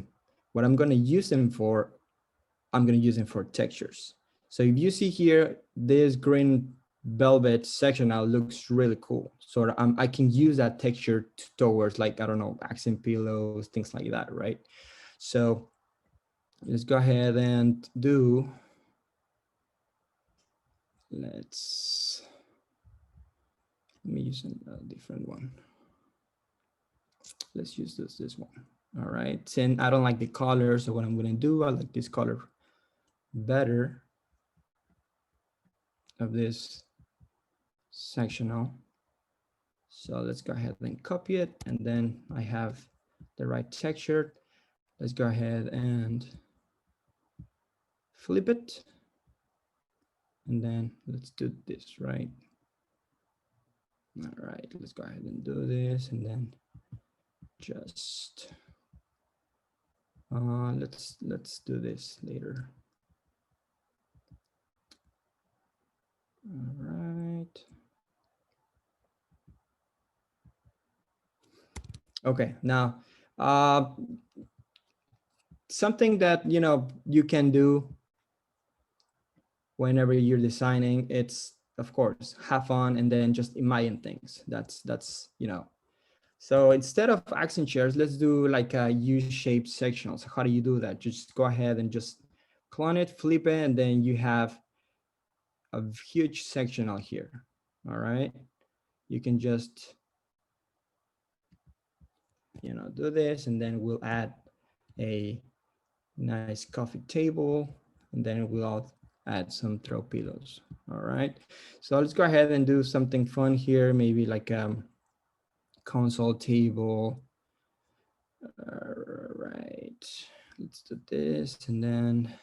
What I'm going to use them for, I'm going to use them for textures. So if you see here, this green velvet sectional looks really cool. So I can use that texture towards like, I don't know, accent pillows, things like that, right? So let's go ahead and do, let me use a different one. Let's use this one. All right, and I don't like the color, so what I'm gonna do, I like this color better of this sectional. So let's go ahead and copy it, and then I have the right texture. Let's go ahead and flip it. And then let's do this, right? All right, let's go ahead and do this, and then just let's do this later. All right. Okay, now something that you can do whenever you're designing, it's of course have fun and then just imagine things. That's So instead of accent chairs, let's do like a U-shaped sectional. So how do you do that? Just go ahead and just clone it, flip it, and then you have a huge sectional here. All right. You can just, do this, and then we'll add a nice coffee table, and then we'll add some throw pillows. All right. So let's go ahead and do something fun here. Maybe like console table. All right, let's do this, and then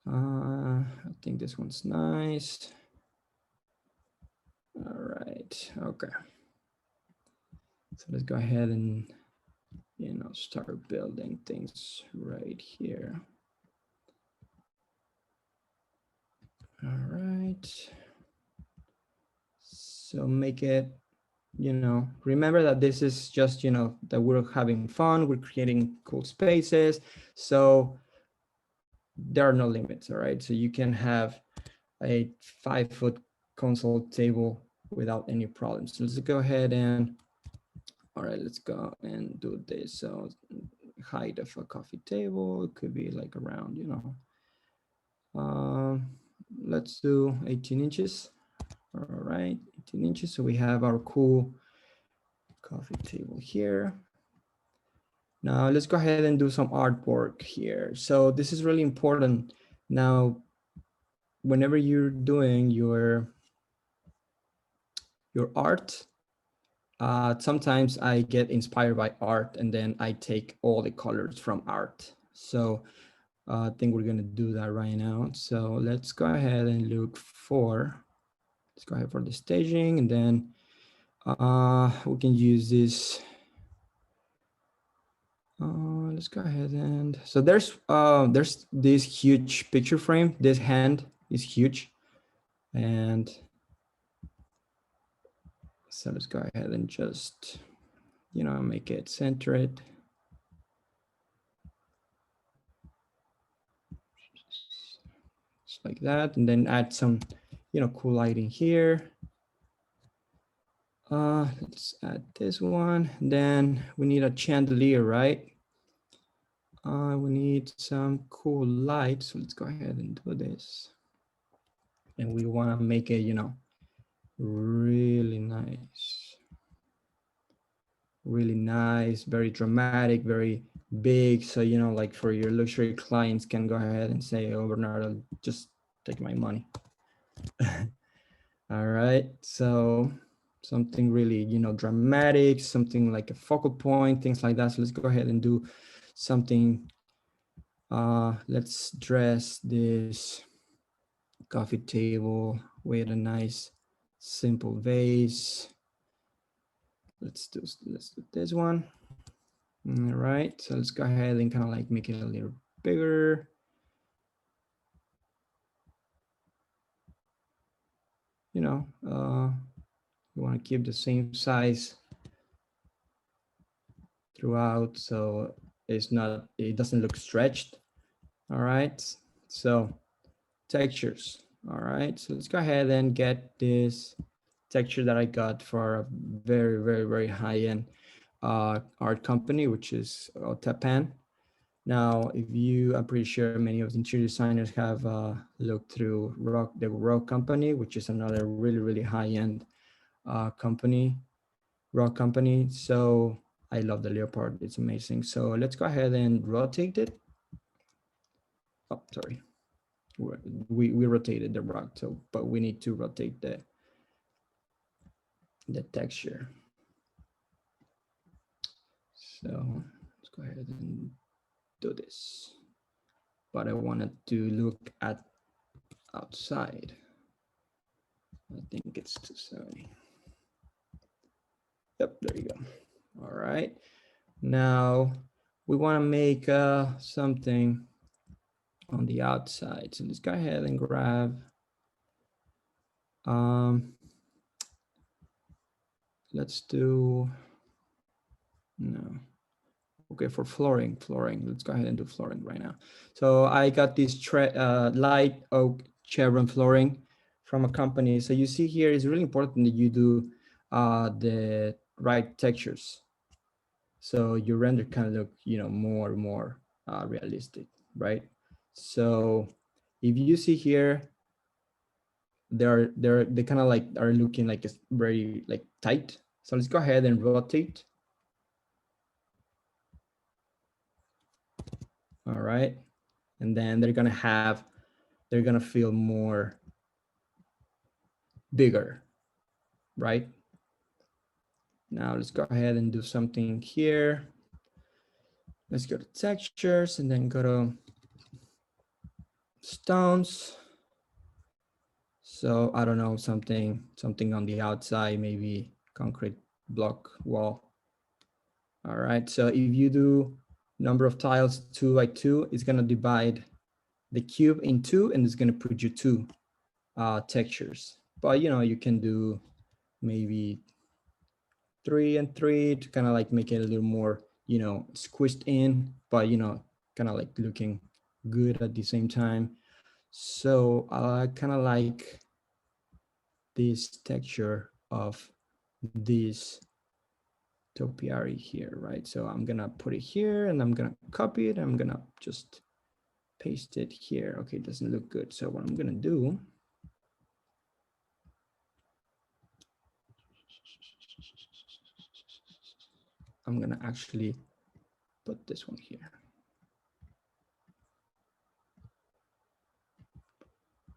I think this one's nice. All right, okay. So let's go ahead and start building things right here. All right. So make it, remember that this is just, that we're having fun, we're creating cool spaces. So there are no limits, all right? So you can have a 5-foot console table without any problems. So let's go ahead and, all right, let's go and do this. So height of a coffee table, it could be like around, let's do 18 inches. All right, 18 inches. So we have our cool coffee table here. Now let's go ahead and do some artwork here. So this is really important. Now, whenever you're doing your art, sometimes I get inspired by art and then I take all the colors from art. So I think we're gonna do that right now. So let's go ahead and look for, let's go ahead for the staging, and then we can use this. Let's go ahead and, so there's this huge picture frame. This hand is huge. And so let's go ahead and just, make it centered. Just like that. And then add some, cool lighting here. Let's add this one. Then we need a chandelier, right? We need some cool lights. So let's go ahead and do this. And we want to make it, really nice. Really nice, very dramatic, very big. So, like for your luxury clients can go ahead and say, oh, Bernardo, just take my money. All right. So something really, dramatic, something like a focal point, things like that. So let's go ahead and do something. Let's dress this coffee table with a nice simple vase. Let's do this one. All right, so let's go ahead and kind of like make it a little bigger. You want to keep the same size throughout, so it doesn't look stretched. All right, so textures. All right, so let's go ahead and get this texture that I got for a very, very, very high-end art company, which is Tapan. Now, I'm pretty sure many of the interior designers have looked through the Rock Company, which is another really, really high-end rock company. So I love the leopard. It's amazing. So let's go ahead and rotate it. Oh, sorry. We rotated the rug, so but we need to rotate the texture. So let's go ahead and do this. But I wanted to look at outside. I think it's 270. Yep, there you go. All right. Now we want to make something on the outside. So let's go ahead and grab let's do no. Okay, for flooring, let's go ahead and do flooring right now. So I got this light oak chevron flooring from a company. So you see here, it's really important that you do the right textures. So your render can look, you know, more and more realistic, right? So if you see here, they kind of like are looking like it's very like tight. So let's go ahead and rotate. All right. And then they're gonna feel more bigger, right? Now let's go ahead and do something here. Let's go to textures and then go to stones. So I don't know, something on the outside, maybe concrete block wall. All right, so if you do number of tiles 2 by 2, it's gonna divide the cube in 2 and it's gonna put you 2 textures. But you know, you can do maybe 3 and 3 to kind of like make it a little more, you know, squished in, but you know, kind of like looking good at the same time. So I kind of like this texture of this topiary here, right? So I'm gonna put it here and I'm gonna copy it. I'm gonna just paste it here. Okay, it doesn't look good. So what I'm gonna do, I'm gonna actually put this one here.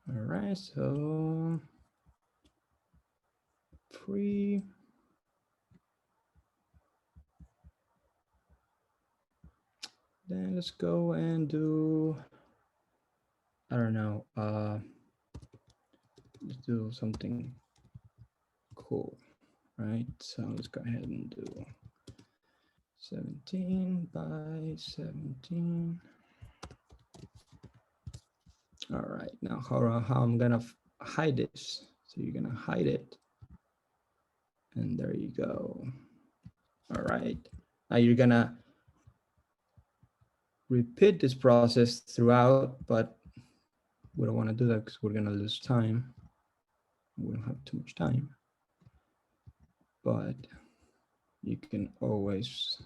All right, so free. Then let's go and do, I don't know, let's do something cool, right? So let's go ahead and do 17 by 17. All right, now how I'm gonna hide this. So you're gonna hide it. And there you go. All right, now you're gonna repeat this process throughout, but we don't wanna do that because we're gonna lose time. We don't have too much time. But you can always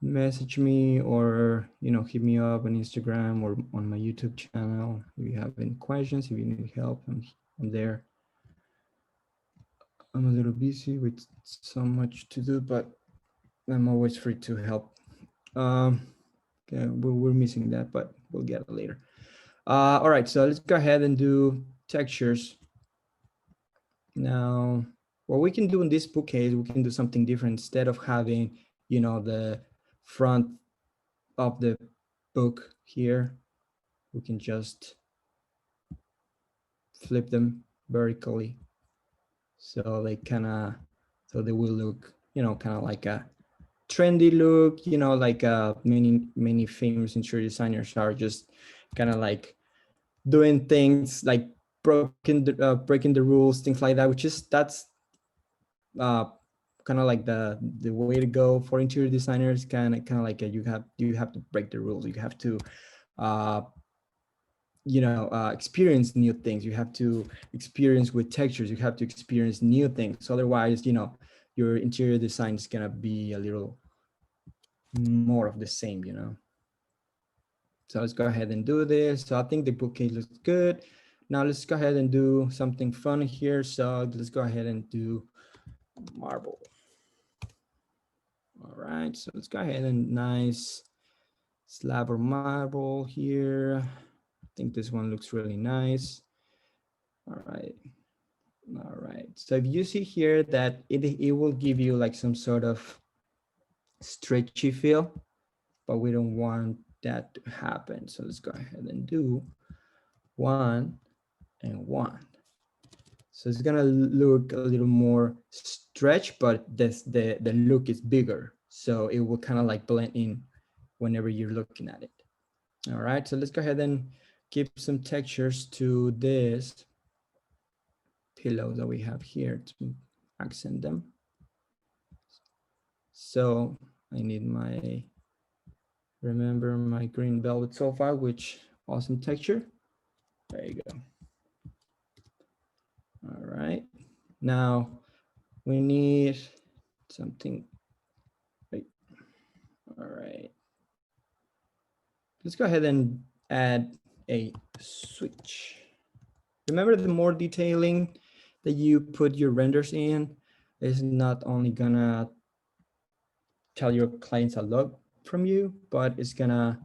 message me or, you know, hit me up on Instagram or on my YouTube channel. If you have any questions, if you need help, I'm there. I'm a little busy with so much to do, but I'm always free to help. Okay, we're missing that, but we'll get it later. All right, so let's go ahead and do textures. Now, what we can do in this bookcase, we can do something different. Instead of having, you know, the front of the book here, we can just flip them vertically. So they they will look, you know, kind of like a trendy look, you know, like many famous interior designers are just kind of like doing things like breaking the rules, things like that, which is that's kind of like the way to go for interior designers. Kind of like you have to break the rules. You have to experience new things. You have to experience with textures. You have to experience new things. Otherwise, you know, your interior design is gonna be a little more of the same, you know. So let's go ahead and do this. So I think the bookcase looks good. Now let's go ahead and do something fun here. So let's go ahead and do marble. All right, so let's go ahead and nice slab of marble here. I think this one looks really nice. All right. All right. So if you see here that it will give you like some sort of stretchy feel, but we don't want that to happen. So let's go ahead and do 1 and 1. So it's gonna look a little more stretched, but the look is bigger. So it will kind of like blend in whenever you're looking at it. All right, so let's go ahead and give some textures to this pillow that we have here to accent them. So I need my, remember my green velvet sofa, which awesome texture. There you go. All right, now we need something, right? All right, let's go ahead and add a switch. Remember, the more detailing that you put your renders in is not only gonna tell your clients a lot from you, but it's gonna,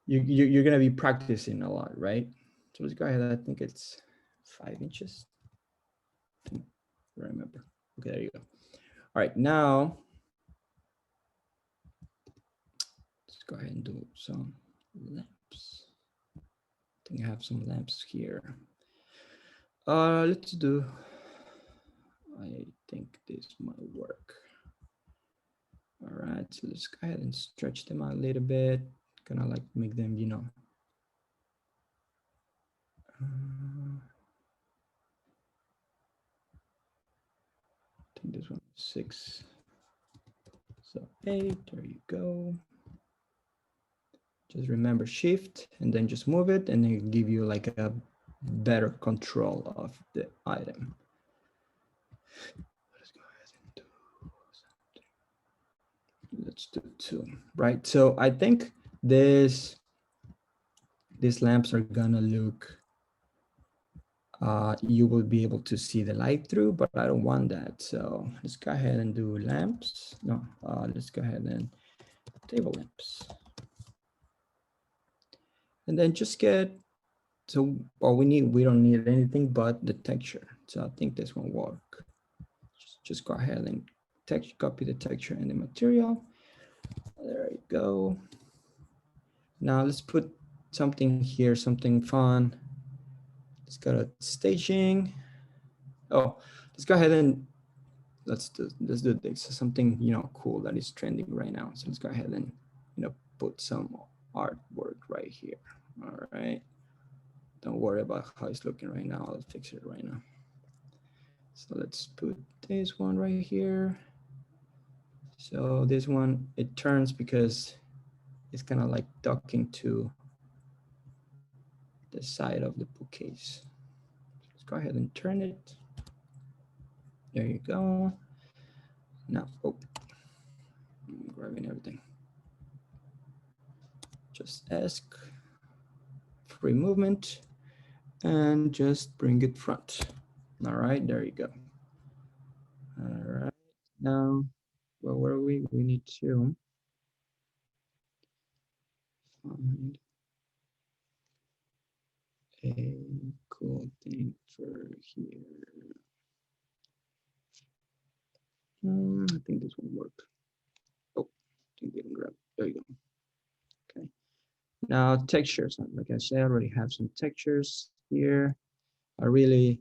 you're gonna be practicing a lot, right? So let's go ahead. I think it's 5 inches. I remember. Okay, there you go. All right, now let's go ahead and do some lamps. I think I have some lamps here. Let's do, I think this might work. All right, so let's go ahead and stretch them out a little bit. Gonna like make them, you know. I think this one 6. So 8, there you go. Just remember shift and then just move it and then give you like a better control of the item. Let's go ahead and do something. Let's do 2, right? So I think these lamps are gonna look, you will be able to see the light through, but I don't want that. So let's go ahead and do lamps. No, let's go ahead and table lamps. And then just get, so all we don't need anything but the texture. So I think this won't work. Just go ahead and copy the texture and the material. There you go. Now let's put something here, something fun. Let's go to staging. Oh, let's go ahead and let's do this. Something, you know, cool that is trending right now. So let's go ahead and, you know, put some artwork right here. All right. Don't worry about how it's looking right now. I'll fix it right now. So let's put this one right here. So this one, it turns because it's kind of like docking to the side of the bookcase. Let's go ahead and turn it. There you go. Now, oh, I'm grabbing everything. Just ask free movement and just bring it front. All right, there you go. All right, now, well, where are we? We need to find a cool thing for here. I think this one worked. Oh, didn't grab. There you go. Okay. Now textures. Like I said, I already have some textures here. I really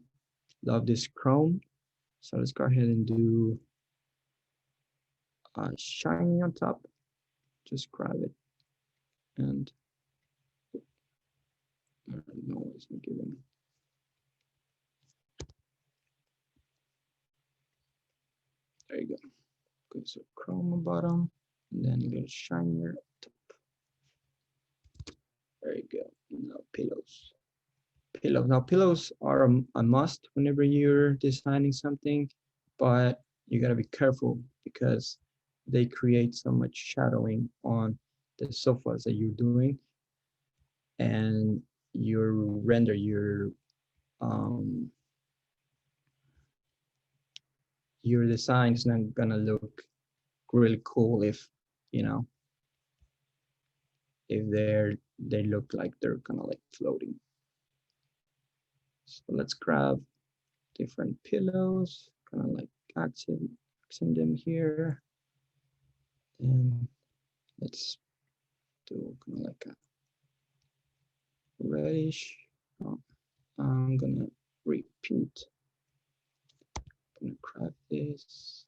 love this chrome. So let's go ahead and do shiny on top. Just grab it and I don't know what it's giving. There you go. Good. So chrome on bottom, and then a little shinier top. There you go. Now pillows. Pillows. Now pillows are a must whenever you're designing something, but you gotta be careful because they create so much shadowing on the sofas that you're doing, and your render your design is not gonna look really cool if, you know, if they look like they're kind of like floating. So let's grab different pillows, kind of like accent them here. And let's do kind of like a reddish. Oh, I'm gonna repeat. I'm gonna grab this.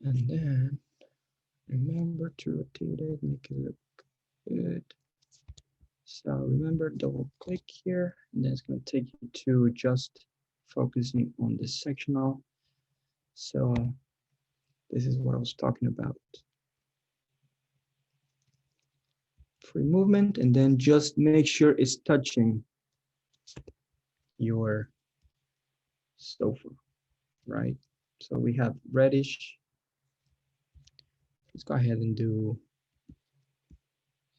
And then remember to rotate it, make it look good. So remember, double click here, and then it's going to take you to just focusing on the sectional. So this is what I was talking about. Free movement, and then just make sure it's touching your sofa, right? So we have reddish. Let's go ahead and do,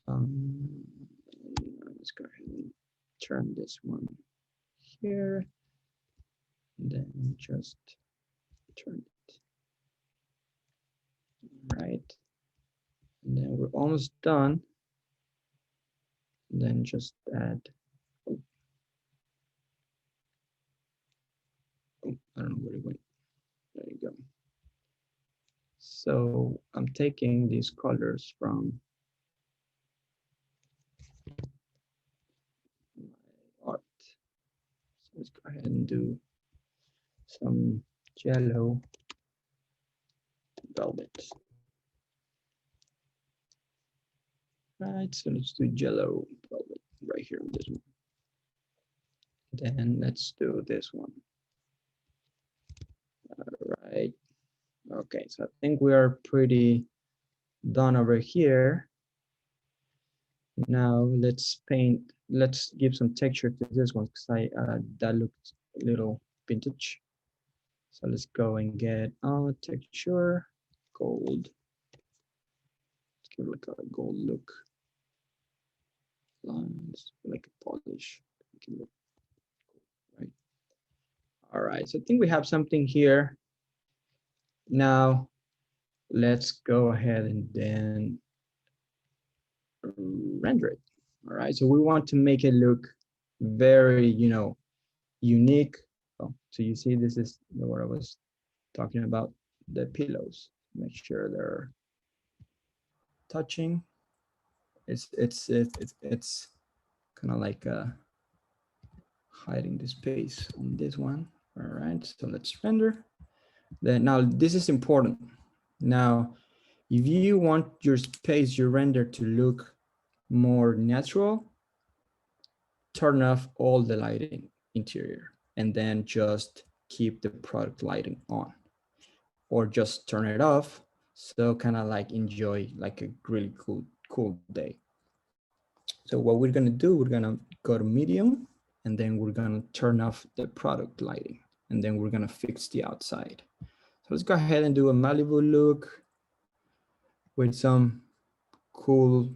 let's go ahead and turn this one here, and then just turn it, right? And then we're almost done. And then just add, oh, I don't know where it went. There you go. So I'm taking these colors from my art. So let's go ahead and do some yellow velvet. Right, so let's do yellow velvet right here on this one. Then let's do this one. All right. Okay, so I think we are pretty done over here. Now let's paint, let's give some texture to this one because that looks a little vintage. So let's go and get our texture, gold. Let's give it like a gold look. Lines, like a polish. Right. All right, so I think we have something here. Now let's go ahead and then render it. All right, so we want to make it look very, you know, unique. Oh, so you see, this is what I was talking about, the pillows. Make sure they're touching. It's kind of like hiding the space on this one. All right, so let's render. Then now this is important. Now, if you want your space, your render to look more natural, turn off all the lighting interior and then just keep the product lighting on, or just turn it off. So kind of like enjoy like a really cool day. So what we're gonna do, we're gonna go to medium, and then we're gonna turn off the product lighting, and then we're gonna fix the outside. So let's go ahead and do a Malibu look with some cool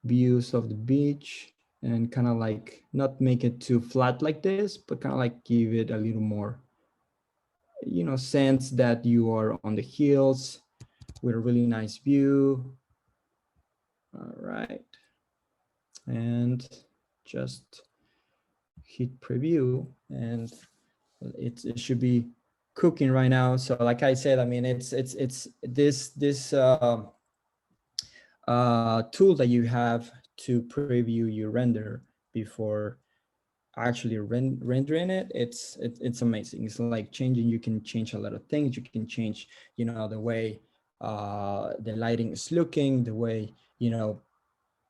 views of the beach, and kind of like not make it too flat like this, but kind of like give it a little more, you know, sense that you are on the hills with a really nice view. All right. And just hit preview, and it should be cooking right now. So like I said, I mean, it's this tool that you have to preview your render before actually rendering it. It's amazing. It's like changing. You can change a lot of things. You can change, you know, the way the lighting is looking, the way, you know,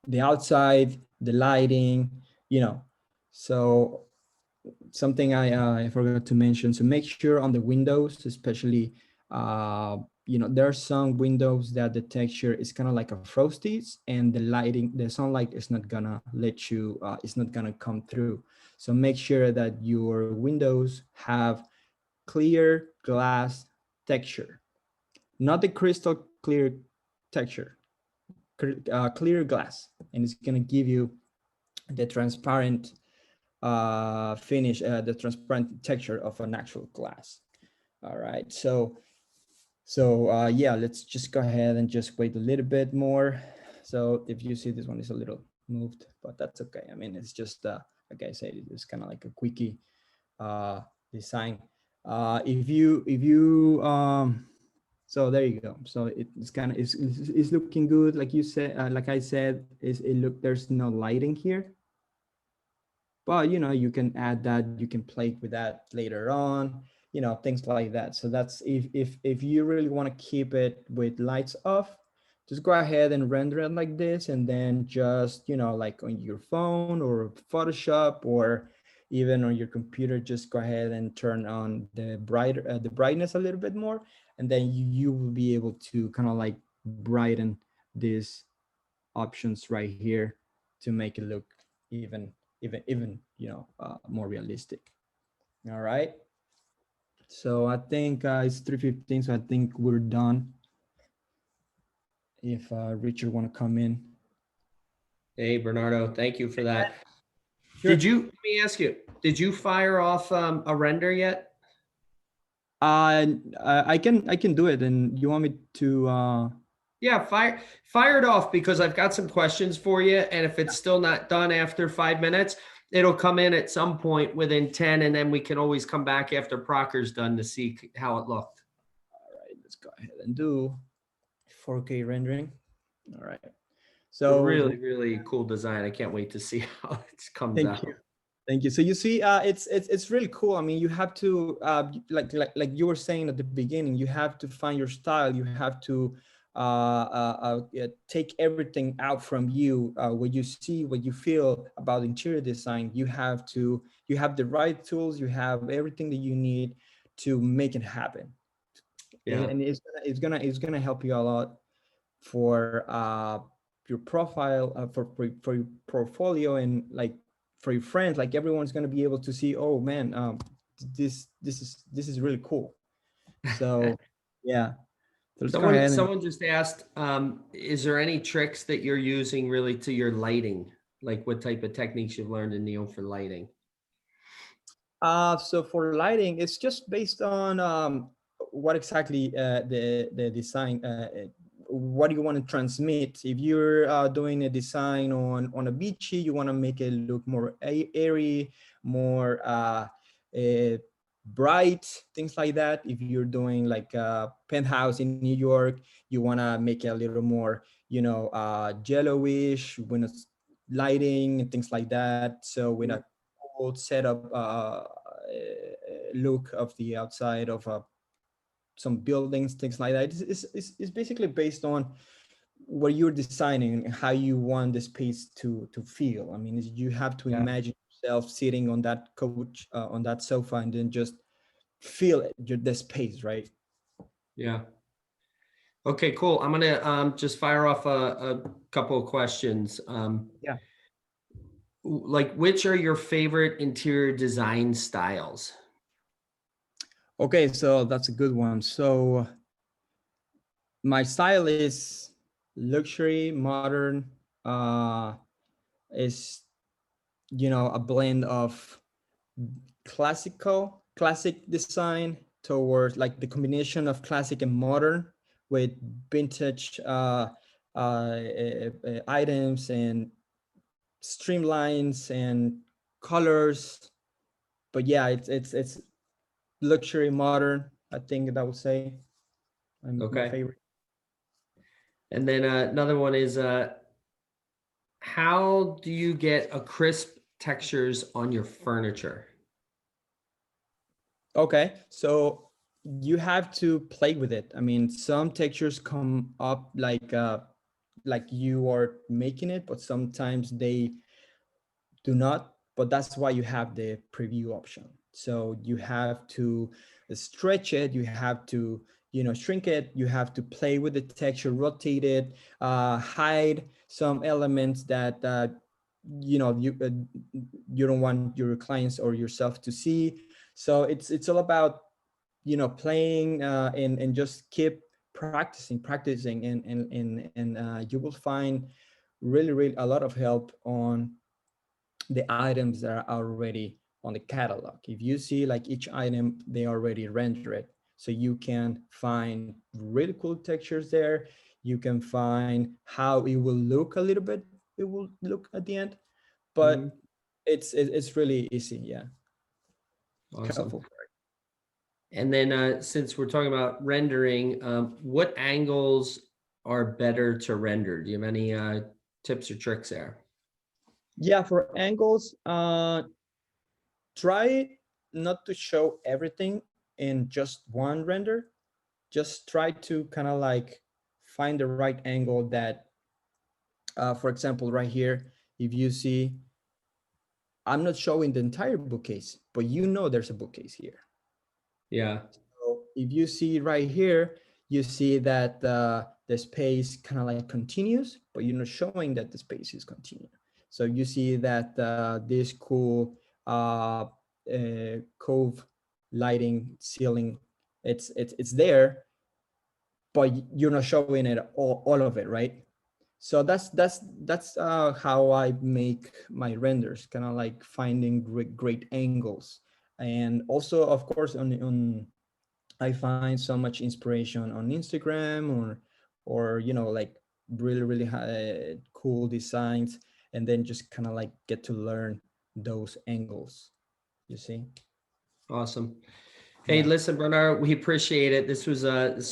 the outside, the lighting, you know. So something I forgot to mention. So make sure on the windows, especially, you know, there are some windows that the texture is kind of like a frosties, and the lighting, the sunlight is not gonna let you, it's not gonna come through. So make sure that your windows have clear glass texture, not the crystal clear texture, clear glass, and it's gonna give you the transparent finish, the transparent texture of an actual glass. All right, so So yeah, let's just go ahead and just wait a little bit more. So if you see this one is a little moved, but that's okay. I mean, it's just like I said, it's kind of like a quickie design. If you so there you go. So it's kind of it's looking good. Like you said, like I said, is it look there's no lighting here, but you know you can add that, you can play with that later on, you know, things like that. So that's if you really want to keep it with lights off, just go ahead and render it like this, and then just, you know, like on your phone or Photoshop or even on your computer, just go ahead and turn on the brightness a little bit more, and then you will be able to kind of like brighten these options right here to make it look even you know, more realistic. All right, so I think it's 3:15, so I think we're done. If Richard want to come in. Hey, Bernardo, thank you for that. Sure. Let me ask you, did you fire off a render yet? I can do it, and you want me to Yeah, fire it off, because I've got some questions for you. And if it's still not done after 5 minutes, it'll come in at some point within 10, and then we can always come back after Prakhar's done to see how it looked. all right, let's go ahead and do 4K rendering. All right, A so really, really cool design. I can't wait to see how it comes thank out. you. Thank you. So you see, it's really cool. I mean, you have to like you were saying at the beginning, you have to find your style. You have to take everything out from you, what you see, what you feel about interior design. You have the right tools. You have everything that you need to make it happen. Yeah. And it's gonna help you a lot for your profile, for your portfolio, and like for your friends. Like everyone's going to be able to see, oh man, this is really cool. So yeah, so let's go ahead and Someone just asked, is there any tricks that you're using really to your lighting? Like what type of techniques you've learned in Neo for lighting? so for lighting, it's just based on what exactly the design, what do you want to transmit. If you're doing a design on a beachy, you want to make it look more airy, more bright, things like that. If you're doing like a penthouse in New York, you want to make it a little more, you know, yellowish when it's lighting and things like that. So with a cool setup look of the outside of some buildings, things like that. It's basically based on what you're designing and how you want the space to feel. I mean, you have to imagine yourself sitting on that couch, on that sofa, and then just feel it, the space, right? Yeah. Okay, cool. I'm gonna just fire off a couple of questions. Yeah. Like, which are your favorite interior design styles? Okay, so that's a good one. So my style is luxury, modern, is, you know, a blend of classic design towards like the combination of classic and modern with vintage items and streamlines and colors. But yeah, it's luxury, modern, I think that would say my Okay. favorite. And then another one is, how do you get a crisp textures on your furniture? Okay, so you have to play with it. I mean, some textures come up like you are making it, but sometimes they do not. But that's why you have the preview option. So you have to stretch it, you have to, you know, shrink it, you have to play with the texture, rotate it, hide some elements that you know you don't want your clients or yourself to see. So it's all about, you know, playing and just keep practicing, and you will find really a lot of help on the items that are already on the catalog. If you see like each item, they already render it. So you can find really cool textures there. You can find how it will look a little bit. It will look at the end, Mhm. but it's really easy. Yeah, Awesome. helpful. And then since we're talking about rendering, what angles are better to render? Do you have any tips or tricks there? Yeah, for angles, try not to show everything in just one render. Just try to kind of like find the right angle that, for example, right here, if you see, I'm not showing the entire bookcase, but you know there's a bookcase here. Yeah. So if you see right here, you see that the space kind of like continues, but you're not showing that the space is continuous. So you see that this cool cove lighting ceiling, it's there, but you're not showing it all of it, right? So that's how I make my renders, kind of like finding great angles, and also of course on I find so much inspiration on Instagram or you know like really cool designs, and then just kind of like get to learn those angles. You see? Awesome. Hey, Yeah. listen, Bernard, we appreciate it. This is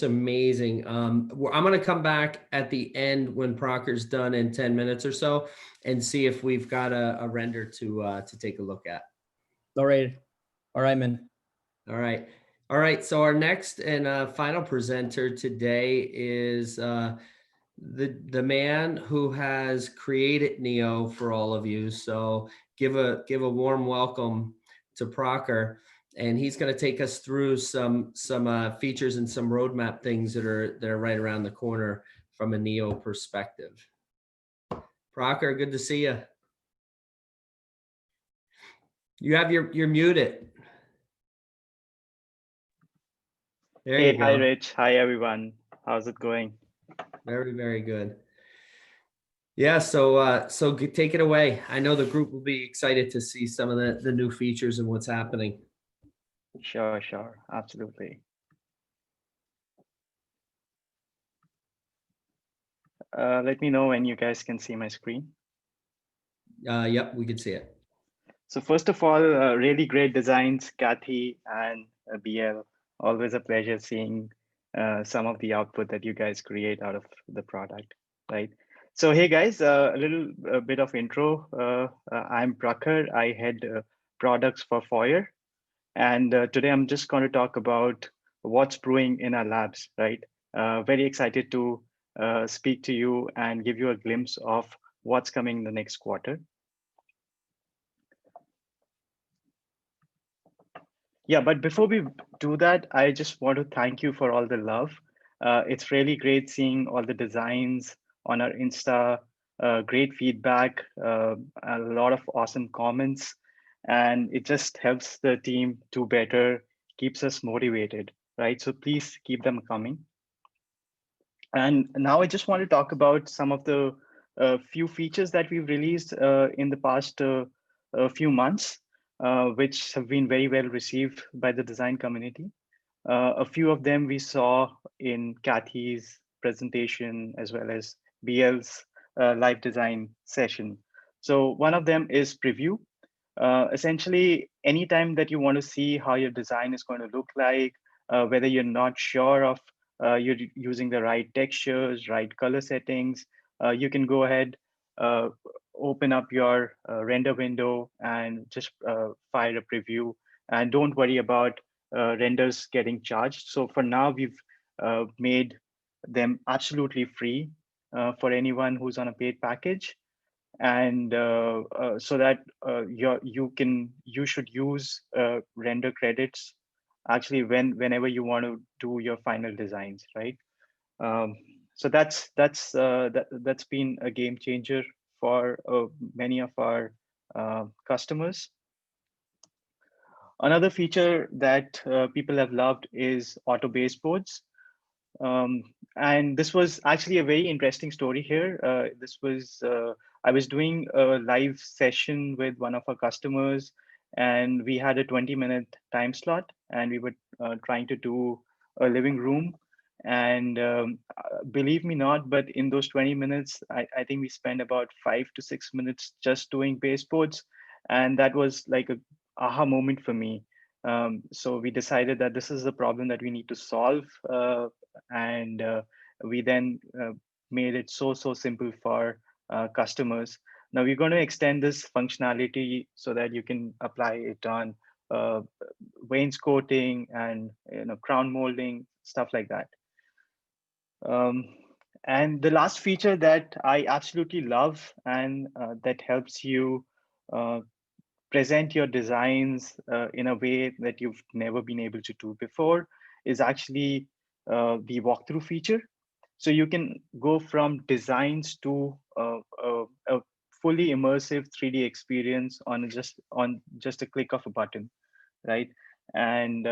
amazing. I'm going to come back at the end when Prakhar's done in 10 minutes or so and see if we've got a render to take a look at. All right, man. All right. All right. So our next and final presenter today is the man who has created Neo for all of you. So give a warm welcome to Prakhar, and he's going to take us through some features and some roadmap things that are right around the corner from a Neo perspective. Prakhar, good to see you. You're muted. There Hey, you hi go. Rich. Hi everyone. How's it going? Very, very good. Yeah, so take it away. I know the group will be excited to see some of the new features and what's happening. Sure, absolutely. Let me know when you guys can see my screen. Yep, we can see it. So first of all, really great designs, Kathy and BL. Always a pleasure seeing some of the output that you guys create out of the product, right? So hey guys, a bit of intro. I'm Prakhar. I head products for Foyr. And today I'm just going to talk about what's brewing in our labs, right? Very excited to speak to you and give you a glimpse of what's coming in the next quarter. Yeah, but before we do that, I just want to thank you for all the love. It's really great seeing all the designs on our Insta, great feedback, a lot of awesome comments, and it just helps the team do better, keeps us motivated, right? So please keep them coming. And now I just want to talk about some of the few features that we've released in the past few months, which have been very well received by the design community. A few of them we saw in Kathy's presentation as well as BL's live design session. So one of them is preview. Essentially, anytime that you want to see how your design is going to look like, whether you're not sure of you're using the right textures, right color settings, you can go ahead, uh, open up your render window and just fire a preview. And don't worry about renders getting charged. So for now, we've made them absolutely free for anyone who's on a paid package, and so that you should use render credits actually whenever you want to do your final designs, right? um, so that's been a game changer for many of our customers. Another feature that people have loved is auto baseboards. um, and this was actually a very interesting story here. This was I was doing a live session with one of our customers, and we had a 20-minute time slot, and we were trying to do a living room. And believe me not, but in those 20 minutes, I think we spent about 5 to 6 minutes just doing baseboards. And that was like a aha moment for me. So we decided that this is the problem that we need to solve. And we then made it so simple for customers. Now we're going to extend this functionality so that you can apply it on uh, wainscoting and crown molding, stuff like that. Um, and the last feature that I absolutely love and that helps you uh, present your designs in a way that you've never been able to do before is actually the walkthrough feature. So you can go from designs to a fully immersive 3D experience on just a click of a button, right? And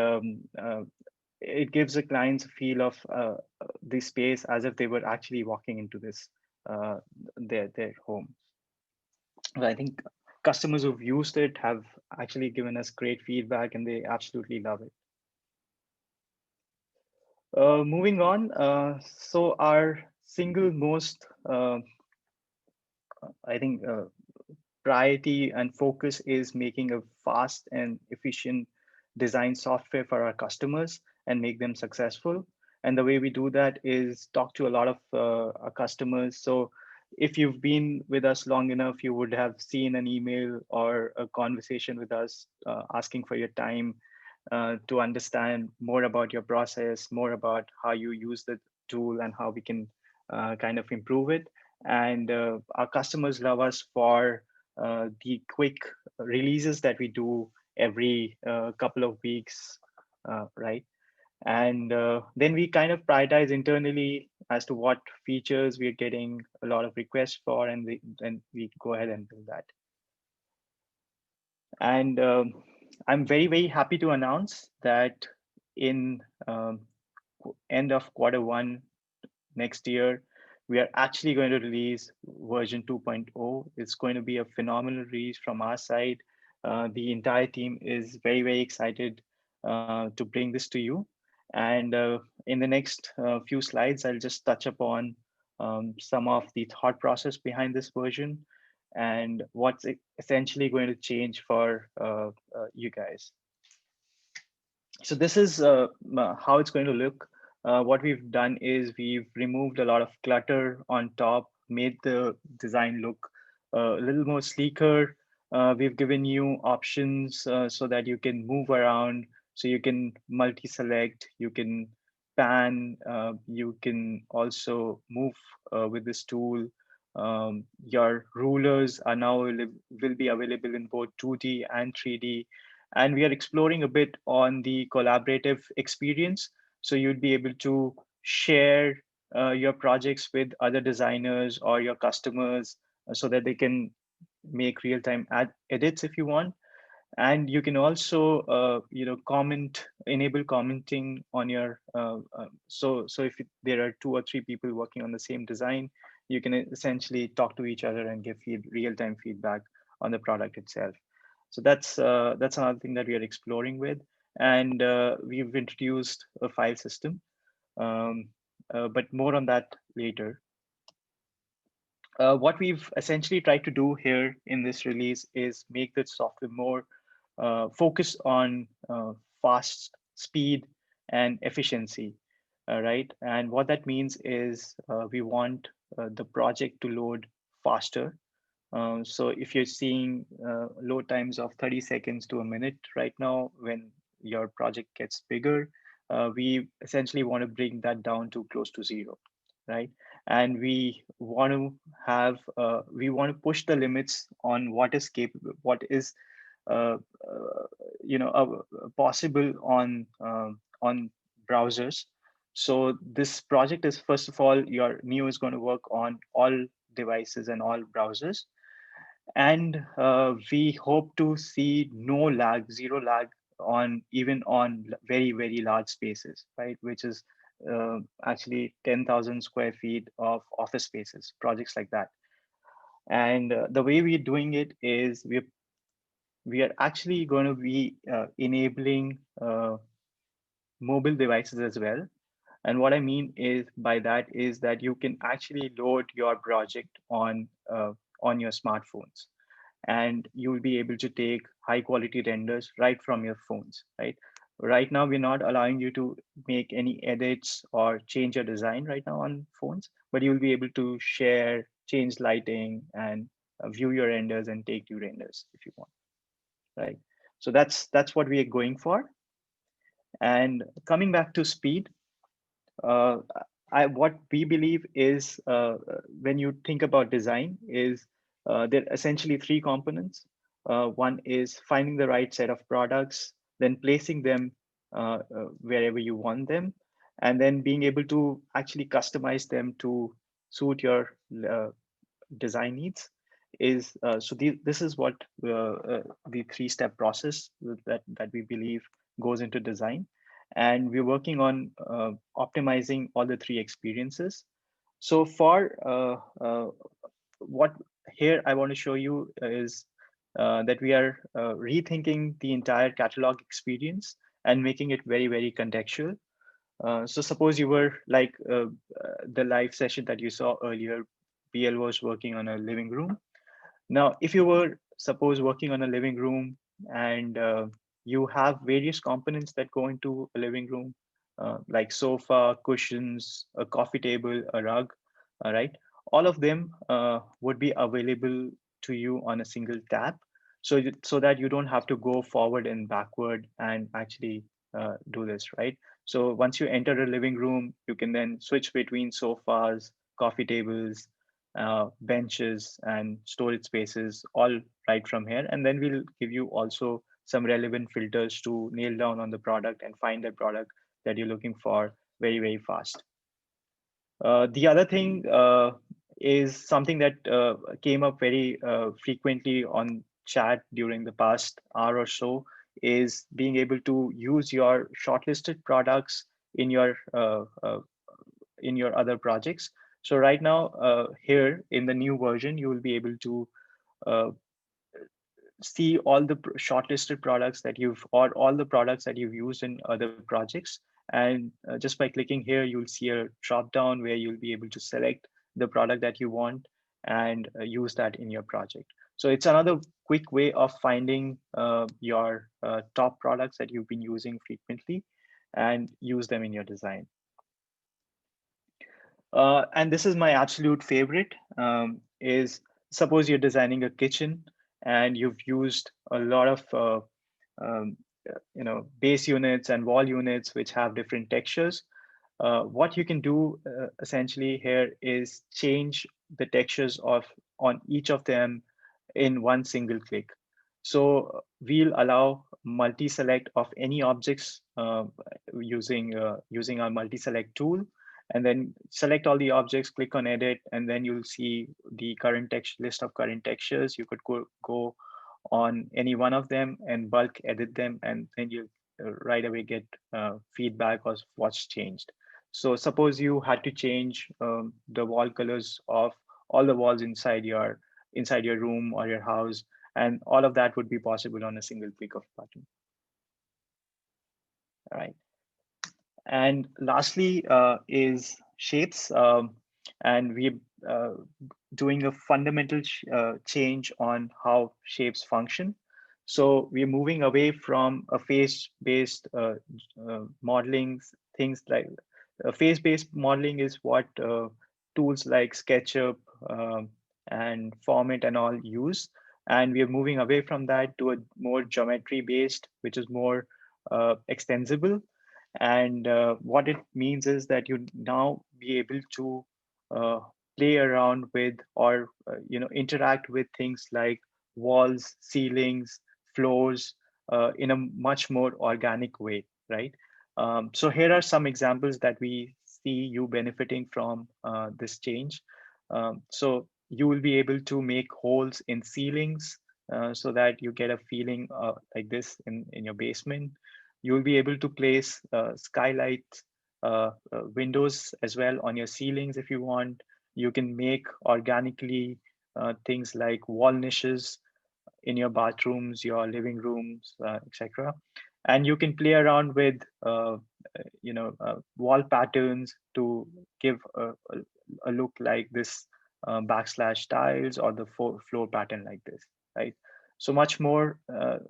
it gives the clients a feel of the space as if they were actually walking into this uh, their home. I think customers who've used it have actually given us great feedback and they absolutely love it. Moving on, so our single most, I think, priority and focus is making a fast and efficient design software for our customers and make them successful. And the way we do that is talk to a lot of our customers. So if you've been with us long enough, you would have seen an email or a conversation with us asking for your time to understand more about your process, more about how you use the tool and how we can kind of improve it. And our customers love us for the quick releases that we do every couple of weeks, right? And then we kind of prioritize internally as to what features we're getting a lot of requests for, and then we go ahead and build that. And I'm very happy to announce that in end of Q1 next year, we are actually going to release version 2.0. It's going to be a phenomenal release from our side. The entire team is very excited to bring this to you. And in the next few slides, I'll just touch upon some of the thought process behind this version and what's essentially going to change for you guys. So this is how it's going to look. What we've done is we've removed a lot of clutter on top, made the design look a little more sleeker. We've given you options so that you can move around, so you can multi-select, you can pan, you can also move with this tool. Your rulers are now will be available in both 2D and 3D, and we are exploring a bit on the collaborative experience. So you'd be able to share your projects with other designers or your customers so that they can make real-time edits if you want. And you can also enable commenting on your so if there are 2 or 3 people working on the same design, you can essentially talk to each other and give real-time feedback on the product itself. So that's another thing that we are exploring with. And we've introduced a file system, um, but more on that later. What we've essentially tried to do here in this release is make the software more focused on fast speed and efficiency, right? And what that means is we want the project to load faster. So if you're seeing load times of 30 seconds to a minute right now, when your project gets bigger, we essentially want to bring that down to close to zero, right? And we want to we want to push the limits on what is capable, what is uh, possible on browsers. So this project is, first of all, your Neo is going to work on all devices and all browsers. And we hope to see no lag, zero lag on even on very large spaces, right? Which is actually 10,000 square feet of office spaces, projects like that. And the way we're doing it is we are actually going to be enabling mobile devices as well. And what I mean is by that is that you can actually load your project on your smartphones, and you will be able to take high quality renders right from your phones, right? Right now, we're not allowing you to make any edits or change your design right now on phones, but you'll be able to share, change lighting, and view your renders and take new renders if you want, right? So that's what we are going for. And coming back to speed, uh, what we believe is when you think about design is there are essentially three components. One is finding the right set of products, then placing them wherever you want them, and then being able to actually customize them to suit your uh, design needs. This is what the three-step process that we believe goes into design, and we're working on optimizing all the three experiences. So far, what here I want to show you is that we are rethinking the entire catalog experience and making it very, very contextual. So suppose you were like the live session that you saw earlier, BL was working on a living room. Now, if you were suppose working on a living room and you have various components that go into a living room, like sofa, cushions, a coffee table, a rug, all right, all of them would be available to you on a single tap. So that you don't have to go forward and backward and actually do this, right? So once you enter a living room, you can then switch between sofas, coffee tables, benches, and storage spaces all right from here. And then we'll give you also some relevant filters to nail down on the product and find the product that you're looking for very, very fast. The other thing is something that came up very frequently on chat during the past hour or so is being able to use your shortlisted products in your other projects. So right now, here in the new version, you will be able to uh, see all the shortlisted products that you've or all the products that you've used in other projects. And just by clicking here, you'll see a drop down where you'll be able to select the product that you want and use that in your project. So it's another quick way of finding your top products that you've been using frequently and use them in your design. And this is my absolute favorite, is suppose you're designing a kitchen and you've used a lot of um, base units and wall units which have different textures. What you can do essentially here is change the textures of on each of them in one single click. So we'll allow multi-select of any objects using our multi-select tool, and then select all the objects, click on edit, and then you'll see the current text list of current textures. You could go on any one of them and bulk edit them, and then you right away get feedback of what's changed. So suppose you had to change the wall colors of all the walls inside your room or your house, and all of that would be possible on a single click of a button. All right. And lastly is shapes. And we're doing a fundamental change on how shapes function. So we're moving away from a face-based modeling. Things like face-based modeling is what tools like SketchUp and Format and all use. And we are moving away from that to a more geometry-based, which is more extensible. And what it means is that you now be able to uh, play around with or interact with things like walls, ceilings, floors in a much more organic way, right? So here are some examples that we see you benefiting from this change. So you will be able to make holes in ceilings so that you get a feeling like this in your basement. You will be able to place skylight windows as well on your ceilings if you want. You can make organically things like wall niches in your bathrooms, your living rooms, etc. And you can play around with wall patterns to give a look like this backslash tiles or the floor pattern like this, right? So much more uh,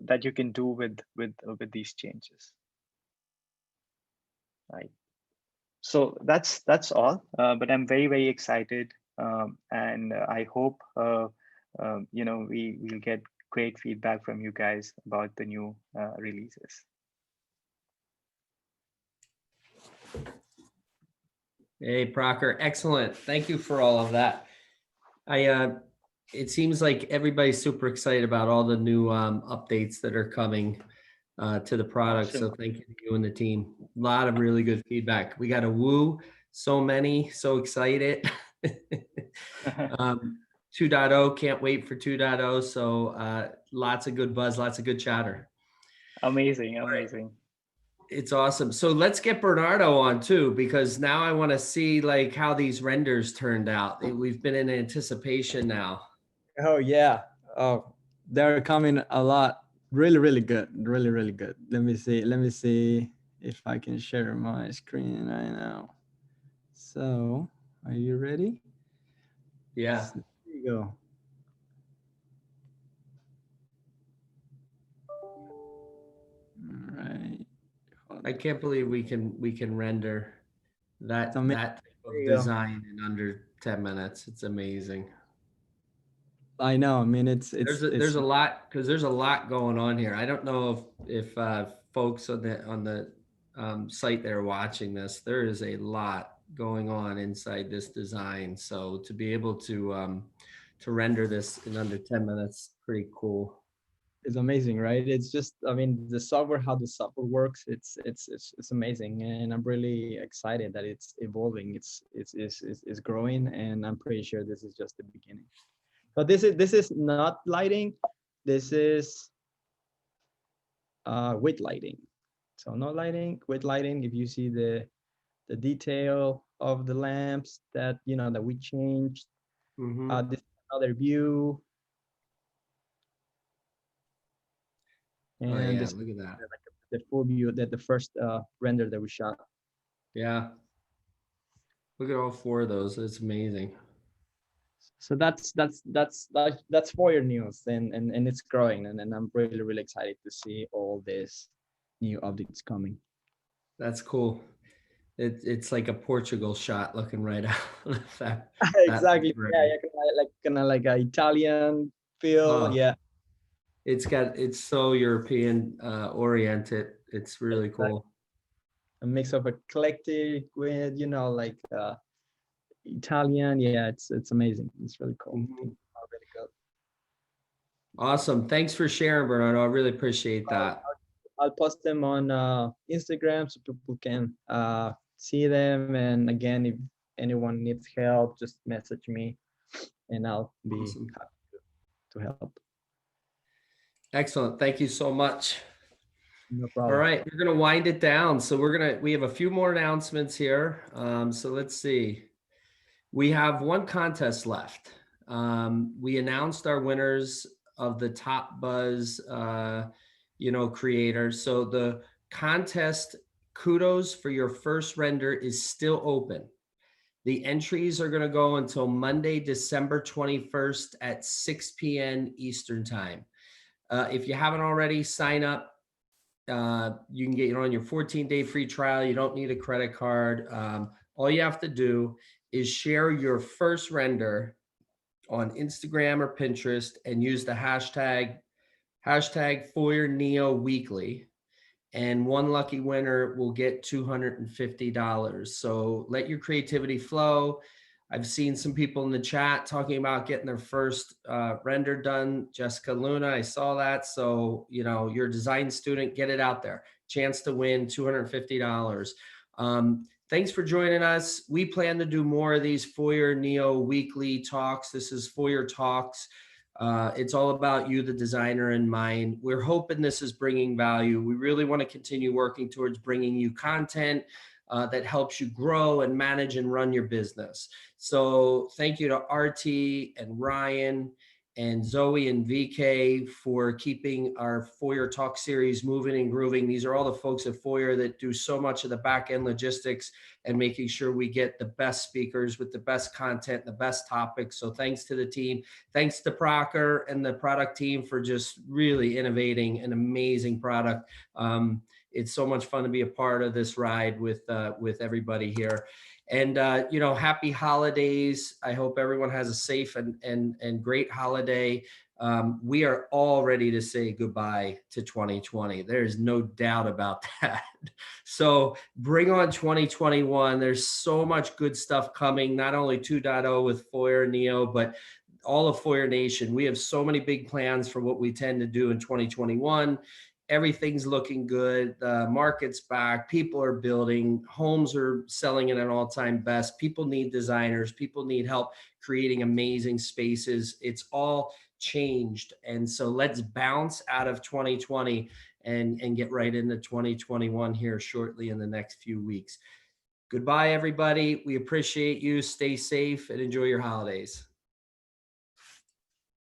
that you can do with these changes, right? So that's all. But I'm very excited, and I hope we'll get great feedback from you guys about the new releases. Hey, Prakhar, excellent. Thank you for all of that. It seems like everybody's super excited about all the new updates that are coming to the product. Awesome. So thank you to you and the team. A lot of really good feedback. We got a woo, so many, so excited. 2.0, can't wait for 2.0. So lots of good buzz, lots of good chatter. Amazing. Right. It's awesome. So let's get Bernardo on too, because now I want to see like how these renders turned out. We've been in anticipation now. Oh yeah. Oh, they're coming a lot. Really good. Really good. Let me see if I can share my screen right now. So, are you ready? Yeah. So, there you go. All right. I can't believe we can render that type of design in under 10 minutes. It's amazing. I know. I mean, it's there's a lot, because there's a lot going on here. I don't know if folks on the site that are watching this, there is a lot going on inside this design. So to be able to render this in under 10 minutes, pretty cool. It's amazing, right? It's just, I mean, the software, how the software works, it's amazing, and I'm really excited that it's evolving, it's growing, and I'm pretty sure this is just the beginning. But this is not lighting, this is with lighting. So no lighting, with lighting. If you see the detail of the lamps that that we changed, this is another view. And this, look at that. The full view, that the first render that we shot. Yeah. Look at all four of those. It's amazing. So that's Foyr Neo, and it's growing, and I'm really excited to see all these new updates coming. That's cool. It's like a Portugal shot looking right out. Exactly. Yeah, kind of like an Italian feel. Yeah. It's so European oriented. It's really cool. A mix of eclectic with like Italian. Yeah, it's amazing. It's really cool. Really good. Awesome. Thanks for sharing, Bernardo. I really appreciate that. I'll post them on Instagram so people can see them. And again, if anyone needs help, just message me and I'll be happy to help. Excellent. Thank you so much. No problem. All right, we're going to wind it down. So we have a few more announcements here. So let's see. We have one contest left. We announced our winners of the Top Buzz, creators. So the contest kudos for your first render is still open. The entries are going to go until Monday, December 21st at 6 p.m. Eastern time. If you haven't already, sign up. You can get on your 14-day free trial. You don't need a credit card. All you have to do is share your first render on Instagram or Pinterest and use the hashtag Foyr Neo Weekly, and one lucky winner will get $250. So let your creativity flow. I've seen some people in the chat talking about getting their first render done. Jessica Luna, I saw that. So, you're a design student, get it out there. Chance to win $250. Thanks for joining us. We plan to do more of these Foyr Neo weekly talks. This is Foyr Talks. It's all about you, the designer, in mind. We're hoping this is bringing value. We really want to continue working towards bringing you content that helps you grow and manage and run your business. So thank you to RT and Ryan and Zoe and VK for keeping our Foyr Talk series moving and grooving. These are all the folks at Foyr that do so much of the back end logistics and making sure we get the best speakers with the best content, the best topics. So thanks to the team. Thanks to Prakhar and the product team for just really innovating an amazing product. It's so much fun to be a part of this ride with everybody here. And, happy holidays. I hope everyone has a safe and great holiday. We are all ready to say goodbye to 2020. There's no doubt about that. So bring on 2021. There's so much good stuff coming, not only 2.0 with Foyr Neo, but all of Foyr Nation. We have so many big plans for what we tend to do in 2021. Everything's looking good. The market's back. People are building. Homes are selling at an all-time best. People need designers. People need help creating amazing spaces. It's all changed. And so let's bounce out of 2020 and get right into 2021 here shortly in the next few weeks. Goodbye, everybody. We appreciate you. Stay safe and enjoy your holidays.